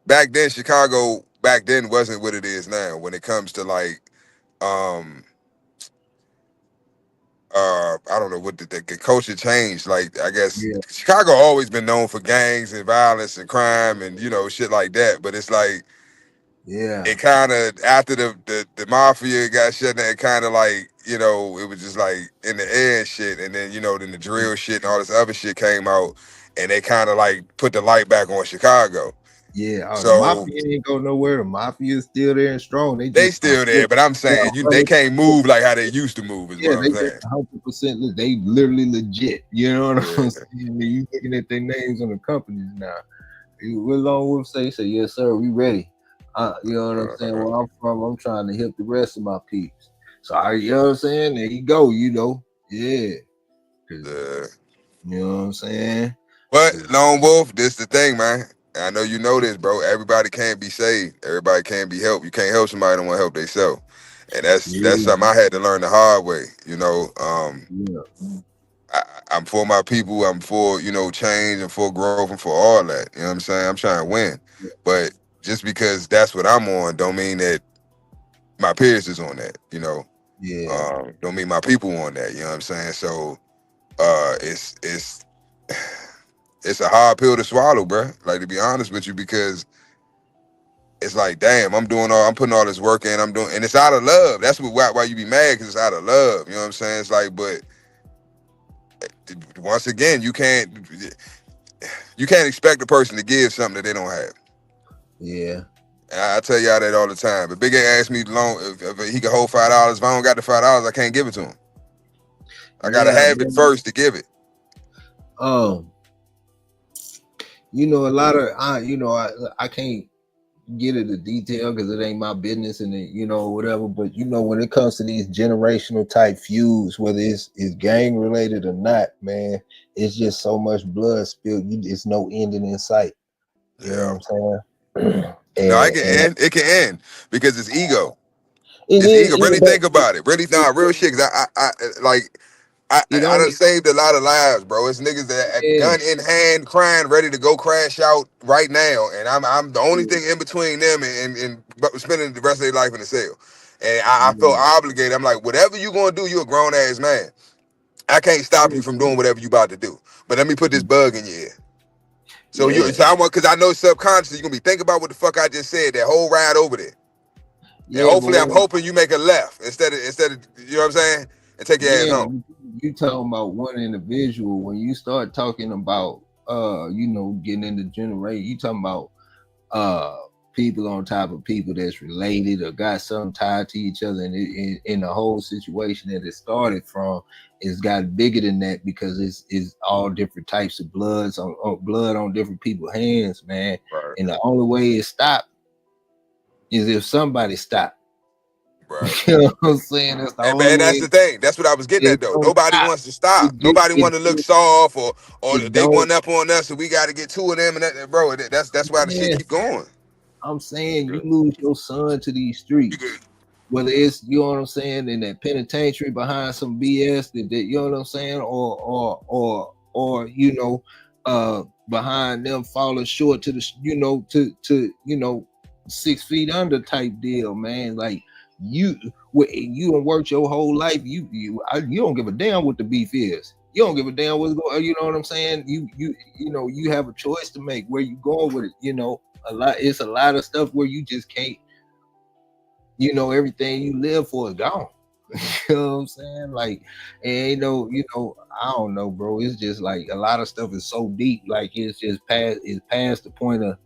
Speaker 3: back then. Chicago back then wasn't what it is now when it comes to like I don't know what the culture changed. Like, I guess
Speaker 2: Yeah,
Speaker 3: Chicago always been known for gangs and violence and crime and shit like that. But it's like
Speaker 2: yeah,
Speaker 3: it kind of after the mafia got shut down, it kind of like it was just like in the air and shit. And then then the drill shit and all this other shit came out, and they kind of like put the light back on Chicago.
Speaker 2: yeah. Oh, the
Speaker 3: So
Speaker 2: mafia ain't go nowhere. The mafia is still there and strong. They
Speaker 3: they
Speaker 2: just
Speaker 3: still there, but I'm saying they can't move like how they used to move. Is what I'm
Speaker 2: they
Speaker 3: saying.
Speaker 2: just 100%. They literally legit. You know what
Speaker 3: Yeah.
Speaker 2: I'm saying? You looking at their names on the companies now. What Lone Wolf say? Yes, sir. We ready. You know what I'm saying? Where I'm from, I'm trying to help the rest of my peeps. So you know what I'm saying? There you go. Yeah.
Speaker 3: Yeah.
Speaker 2: You know what I'm saying?
Speaker 3: But Lone Wolf, this the thing, man. I know you know this, bro. Everybody can't be saved. Everybody can't be helped. You can't help somebody that don't want to help themselves. And that's something I had to learn the hard way. I'm for my people. I'm for change and for growth and for all that. You know what I'm saying? I'm trying to win. But just because that's what I'm on, don't mean that my peers is on that. Don't mean my people on that. You know what I'm saying? So it's a hard pill to swallow, bro. Like, to be honest with you, because it's like, damn, I'm putting all this work in, and it's out of love. That's why you be mad, because it's out of love. You know what I'm saying? It's like, but once again, you can't expect a person to give something that they don't have.
Speaker 2: Yeah.
Speaker 3: And I tell y'all that all the time. But Big A asked me if he could hold $5. If I don't got the $5, I can't give it to him. I gotta have it first to give it.
Speaker 2: A lot of I can't get into detail because it ain't my business and whatever. But when it comes to these generational type feuds, whether it's gang related or not, man, it's just so much blood spilled. It's no ending in sight. You know what I'm saying?
Speaker 3: It can end because it's ego.
Speaker 2: It's
Speaker 3: ego. Really think about it. Really, real shit. Cause I done saved a lot of lives, bro. It's niggas that gun in hand, crying, ready to go crash out right now, and I'm the only thing in between them and spending the rest of their life in the cell. And I feel obligated. I'm like, whatever you gonna do, you a grown ass man. I can't stop you from doing whatever you about to do. But let me put this bug in your ear. So because I know subconsciously you're gonna be thinking about what the fuck I just said that whole ride over there. And hopefully I'm hoping you make a left instead of you know what I'm saying, and take your ass home.
Speaker 2: You talking about one individual. When you start talking about getting into generation, you talking about people on top of people that's related or got something tied to each other, and in the whole situation that it started from, it's got bigger than that because it's all different types of blood on different people's hands, man.
Speaker 3: Right.
Speaker 2: And the only way it stopped is if somebody stopped.
Speaker 3: Right.
Speaker 2: You know what I'm saying? That's the only
Speaker 3: and that's the thing. That's what I was getting at, though. Nobody wants to stop. Nobody want to look soft or they one up on us, so we got to get two of them. And that, bro, that's why the shit keep going.
Speaker 2: I'm saying you lose your son to these streets, whether it's you know what I'm saying in that penitentiary behind some BS that you know what I'm saying, or behind them falling short to the to 6 feet under type deal, man. Like you don't work your whole life. You don't give a damn what the beef is. You don't give a damn what's going. You know what I'm saying? You have a choice to make where you going with it. It's a lot of stuff where you just can't. Everything you live for is gone. You know what I'm saying? Like, and I don't know, bro. It's just like a lot of stuff is so deep. Like it's past the point of.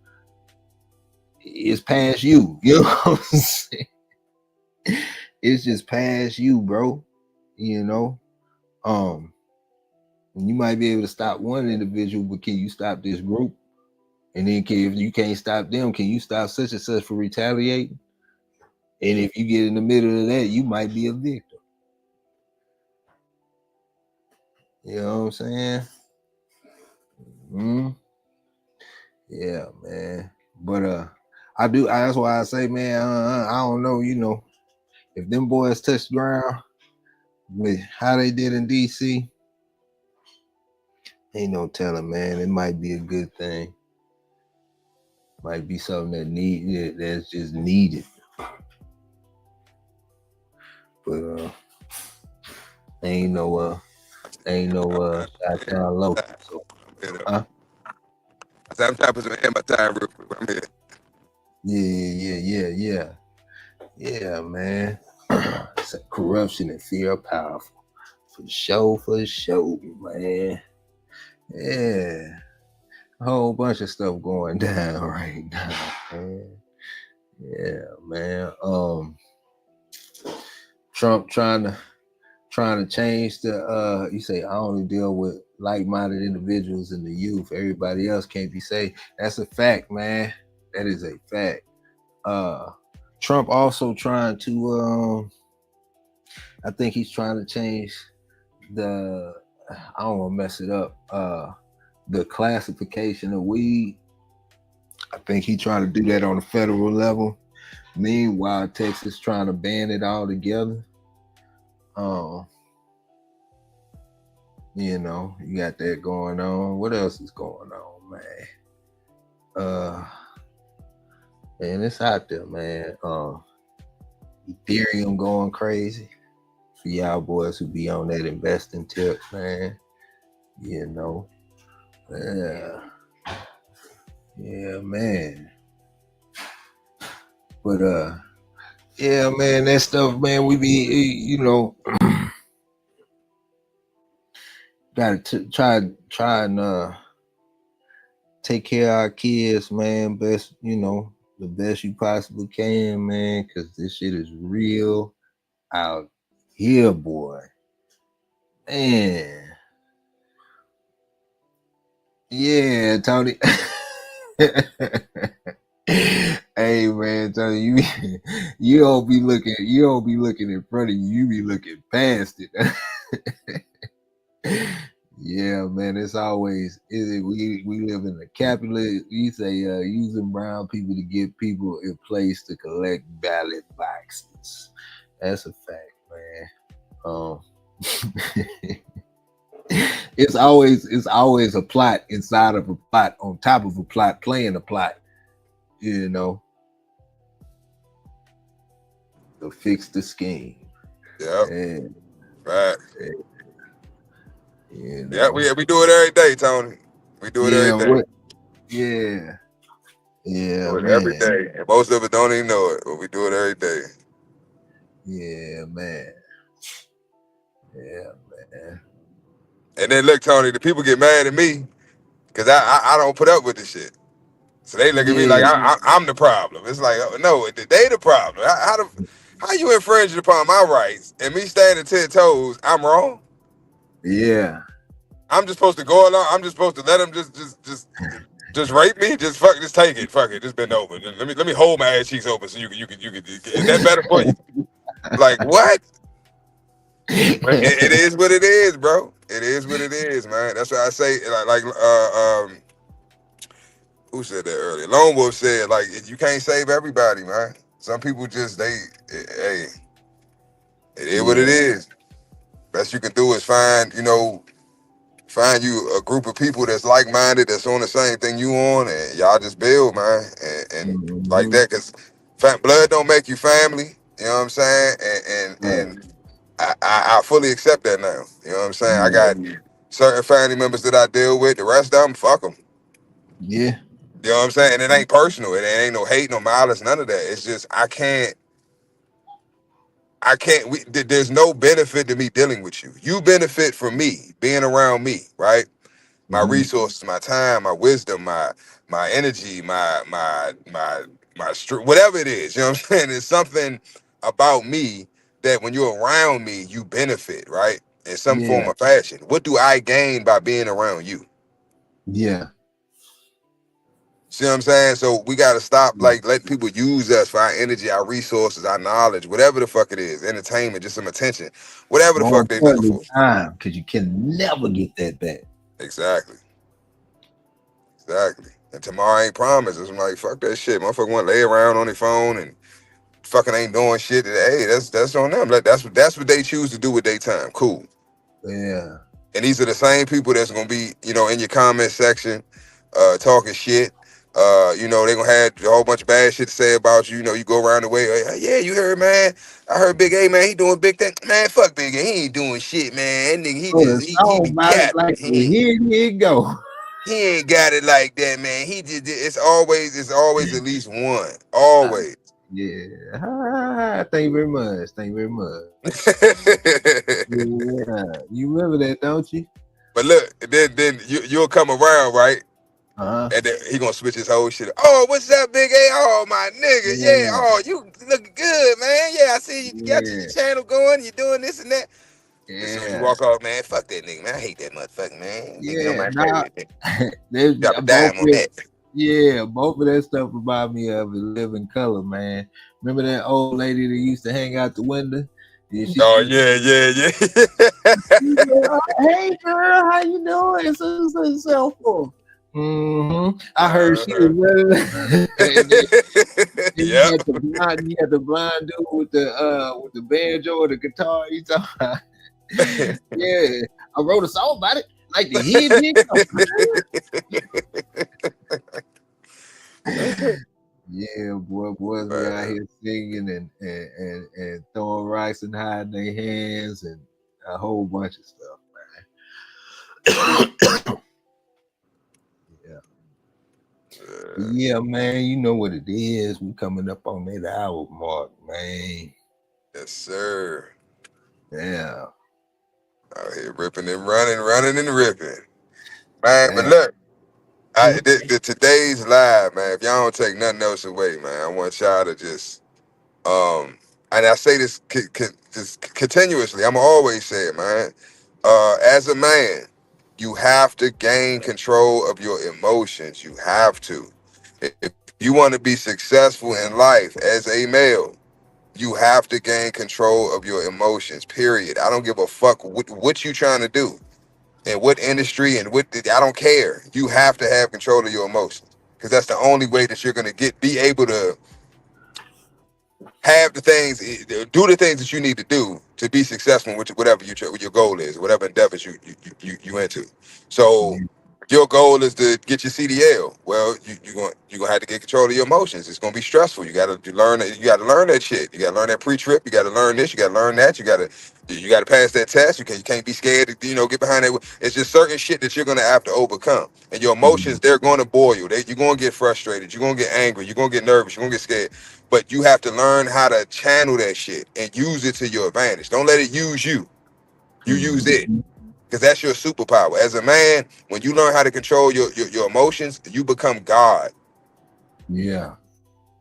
Speaker 2: It's past you. You know what I'm saying? It's just past you, bro. You might be able to stop one individual, but can you stop this group? And then if you can't stop them, can you stop such and such from retaliating? And if you get in the middle of that, you might be a victim. You know what I'm saying? Yeah, man. But that's why I say, man, I don't know, if them boys touch the ground with how they did in DC, ain't no telling, man. It might be a good thing. Might be something that's just needed. but ain't no shot down low. So, huh?
Speaker 3: I'm trying to put some air in my time real quick. I'm here.
Speaker 2: Yeah, man. It's a corruption and fear are powerful. For sure, man. Yeah. A whole bunch of stuff going down right now, man. Yeah, man. Trump trying to change the you say I only deal with like-minded individuals and the youth. Everybody else can't be saved. That's a fact, man. That is a fact. Trump also trying to I think he's trying to change the I don't want to mess it up. The classification of weed. I think he's trying to do that on a federal level. Meanwhile, Texas trying to ban it all together. You know, you got that going on. What else is going on, man? Man, it's out there, man. Ethereum going crazy. For y'all boys who be on that investing tip, man. You know. Yeah, man. But yeah, man, that stuff, man, we be, you know, gotta try and take care of our kids, man. Best, you know, the best you possibly can, man, because this shit is real out here, boy. Man. Yeah, Tony. Hey, man, Tony, you don't be looking in front of you. You be looking past it. Yeah, man, it's always we live in a capitalist. You say using brown people to get people in place to collect ballot boxes. That's a fact, man. It's always a plot inside of a plot on top of a plot playing a plot, you know, to fix the scheme.
Speaker 3: Yep. Right.
Speaker 2: You know.
Speaker 3: Yeah, we do it every day, Tony. We do it every day.
Speaker 2: Yeah,
Speaker 3: do it
Speaker 2: man.
Speaker 3: every day. And most of it don't even know it, but we do it every day.
Speaker 2: Yeah, man.
Speaker 3: And then look, Tony, the people get mad at me because I don't put up with this shit. So they look at me like I'm the problem. It's like, oh, no, they the problem. How you infringing upon my rights and me standing 10 toes? I'm wrong.
Speaker 2: Yeah.
Speaker 3: I'm just supposed to go along. I'm just supposed to let them just rape me. Just take it. Fuck it. Just bend over. Let me hold my ass cheeks open so you can. Is that better for you? Like what? It is what it is, bro. It is what it is, man. That's what I say. Who said that earlier? Lone Wolf said, like, you can't save everybody, man. Some people just it is what it is. Best you can do is find you a group of people that's like-minded, that's on the same thing you on, and y'all just build, man, and like that, because blood don't make you family. You know what I'm saying? And I fully accept that now. You know what I'm saying? I got certain family members that I deal with. The rest of them, fuck them.
Speaker 2: Yeah.
Speaker 3: You know what I'm saying? And it ain't personal. It ain't no hate, no malice, none of that. It's just I can't. There's no benefit to me dealing with you. You benefit from me being around me, right? My resources, my time, my wisdom, my energy, my whatever it is. You know what I'm saying? It's something about me that when you're around me, you benefit, right? In some form or fashion. What do I gain by being around you?
Speaker 2: Yeah.
Speaker 3: See what I'm saying? So we got to stop letting people use us for our energy, our resources, our knowledge, whatever the fuck it is, entertainment, just some attention, whatever the fuck they looking for.
Speaker 2: Time, because you can never get that back.
Speaker 3: Exactly. And tomorrow ain't promised. It's like, fuck that shit. Motherfucker want to lay around on their phone and fucking ain't doing shit. Hey, that's on them. That's what they choose to do with their time. Cool.
Speaker 2: Yeah.
Speaker 3: And these are the same people that's gonna be, in your comment section, talking shit, You know, they gonna have a whole bunch of bad shit to say about you. You know, you go around the way, yeah, you heard, man. I heard Big A, man, he doing big thing. Man, fuck Big A, he ain't doing shit, man. That nigga, he
Speaker 2: Oh, the
Speaker 3: just he
Speaker 2: song
Speaker 3: be
Speaker 2: about it
Speaker 3: capping.
Speaker 2: like here you go.
Speaker 3: He ain't got it like that, man. He just it's always at least one. Always.
Speaker 2: Yeah. Thank you very much. Thank you very much. Yeah. You remember that, don't you?
Speaker 3: But look, then you'll come around, right?
Speaker 2: Uh-huh.
Speaker 3: And then he gonna switch his whole shit. Oh, what's up, Big A? Oh, my nigga. Yeah. Oh, you looking good, man. Yeah, I see you got your channel going. You doing this and that. And so you walk off, man. Fuck that nigga, man. I hate that motherfucker, man.
Speaker 2: Yeah,
Speaker 3: There's got a dime on that.
Speaker 2: Yeah, both of that stuff remind me of Living Color, man. Remember that old lady that used to hang out the window? Yeah,
Speaker 3: yeah.
Speaker 2: Hey girl, how you doing? So forth. I heard she was running. You had the blind dude with the banjo or the guitar. You talking about? Yeah, I wrote a song about it. Like the hit. Yeah, boys be out here singing and throwing rocks and hiding their hands and a whole bunch of stuff, man. Yeah, man, you know what it is. We coming up on that hour mark, man.
Speaker 3: Yes, sir.
Speaker 2: Yeah.
Speaker 3: Out here ripping and running and ripping. Man, but look, today's live, man. If y'all don't take nothing else away, man, I want y'all to just and I say this just continuously. I'm always say it, man. As a man, you have to gain control of your emotions. You have to. If you want to be successful in life as a male, you have to gain control of your emotions, period. I don't give a fuck what you trying to do and what industry and I don't care. You have to have control of your emotions because that's the only way that you're going to be able to have the things, do the things that you need to do to be successful with whatever your goal is, whatever endeavors you into. So your goal is to get your CDL. Well, you're gonna have to get control of your emotions. It's gonna be stressful. You gotta learn that shit. You gotta learn that pre-trip. You gotta learn this. You gotta learn that. You gotta pass that test. You can't be scared to get behind it. It's just certain shit that you're gonna have to overcome. And your emotions, they're gonna boil you. You're gonna get frustrated. You're gonna get angry. You're gonna get nervous. You're gonna get scared. But you have to learn how to channel that shit and use it to your advantage. Don't let it use you. You use it. Because that's your superpower. As a man, when you learn how to control your emotions, you become God.
Speaker 2: Yeah.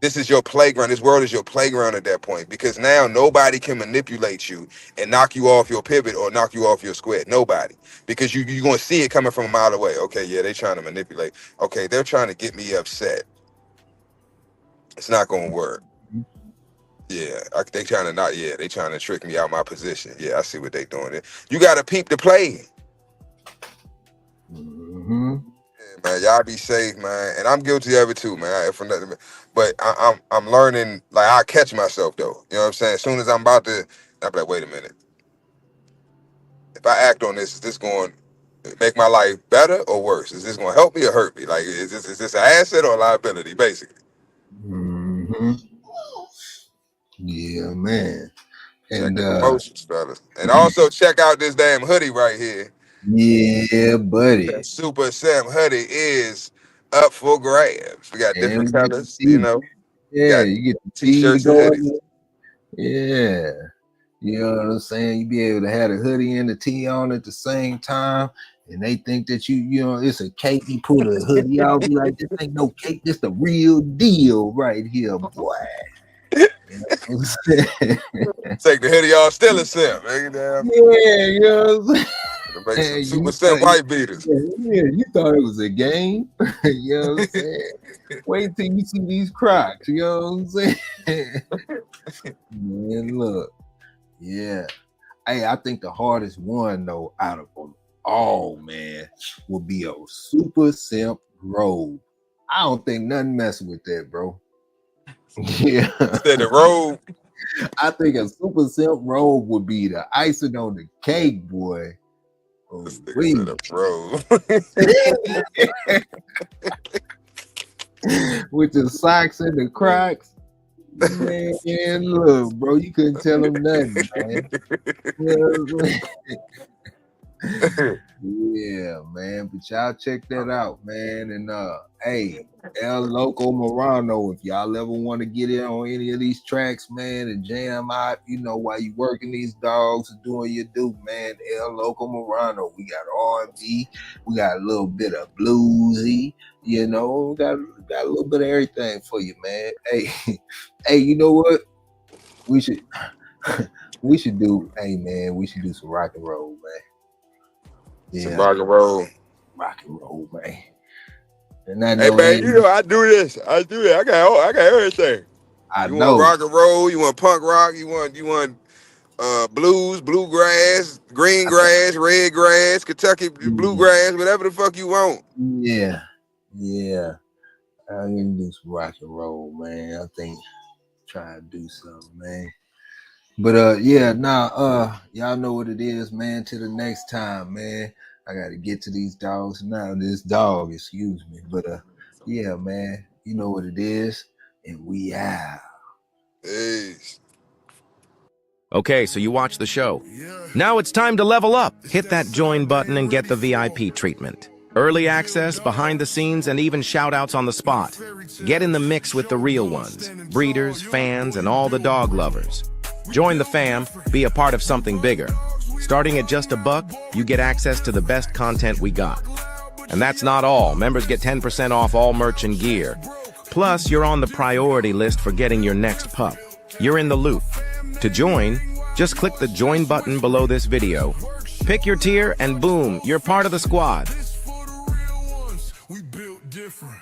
Speaker 3: This is your playground. This world is your playground at that point. Because now nobody can manipulate you and knock you off your pivot or knock you off your square. Nobody. Because you're going to see it coming from a mile away. Okay, yeah, they're trying to manipulate. Okay, they're trying to get me upset. It's not going to work. Yeah, they trying to trick me out my position. Yeah, I see what they doing. You got to peep the play. Yeah, man, y'all be safe, man. And I'm guilty of it too, man. But I'm learning. Like I catch myself though. You know what I'm saying? As soon as I'm about to, I'm like, wait a minute. If I act on this, is this going to make my life better or worse? Is this going to help me or hurt me? Like, is this an asset or a liability, basically?
Speaker 2: Yeah, man.
Speaker 3: And emotions, fellas. And also check out this damn hoodie right here.
Speaker 2: Yeah, buddy.
Speaker 3: That Super Sam hoodie is up for grabs. We got different colors, you know.
Speaker 2: Yeah, you get the
Speaker 3: t-shirts and hoodies.
Speaker 2: Yeah. You know what I'm saying? You be able to have a hoodie and the tee on at the same time. And they think that you know, it's a cake. You pull the hoodie out, be like, this ain't no cake, this the real deal right here, boy.
Speaker 3: Take the hoodie off, still a simp.
Speaker 2: Yeah, you know what I'm saying?
Speaker 3: Make some Super Simp white beaters.
Speaker 2: Yeah, you thought it was a game. You know what I'm saying? Wait till you see these Crocs. You know what I'm saying? Man, look. Yeah. Hey, I think the hardest one, though, out of them all, man, will be a Super Simp robe. I don't think nothing messing with that, bro. Yeah.
Speaker 3: Instead of robe.
Speaker 2: I think a Super Simp robe would be the icing on the cake, boy. Oh,
Speaker 3: bro.
Speaker 2: with the socks and the Crocs. Man, look, bro, you couldn't tell them nothing, man. You know what I'm saying? Yeah, man. But y'all check that out, man. And hey, El Loco Morano, if y'all ever want to get in on any of these tracks, man, and jam out, you know, while you working these dogs and doing your do, man, El Loco Morano. We got R&B, we got a little bit of bluesy, you know, we got a little bit of everything for you, man. Hey, hey, you know what? We should do, hey man, we should do some rock and roll, man.
Speaker 3: Some rock and roll.
Speaker 2: Rock and roll, man. And I
Speaker 3: Hey
Speaker 2: know,
Speaker 3: man, you know I do this. I do it. I got everything.
Speaker 2: I
Speaker 3: You
Speaker 2: know.
Speaker 3: want rock and roll? You want punk rock? You want blues, bluegrass, green grass, red grass, Kentucky bluegrass, whatever the fuck you want.
Speaker 2: Yeah, yeah. I'm gonna do some rock and roll, man. I think try to do something, man. But yeah, y'all know what it is, man. Till the next time, man. I gotta get to these dogs now. This dog, excuse me. But yeah, man, you know what it is, and we out.
Speaker 3: Peace.
Speaker 1: Okay, so you watch the show. Now it's time to level up. Hit that join button and get the VIP treatment. Early access, behind the scenes, and even shout-outs on the spot. Get in the mix with the real ones, breeders, fans, and all the dog lovers. Join the fam, be a part of something bigger. Starting at just $1, you get access to the best content we got. And that's not all. Members get 10% off all merch and gear. Plus, you're on the priority list for getting your next pup. You're in the loop. To join, just click the join button below this video. Pick your tier and boom, you're part of the squad.
Speaker 6: We built different.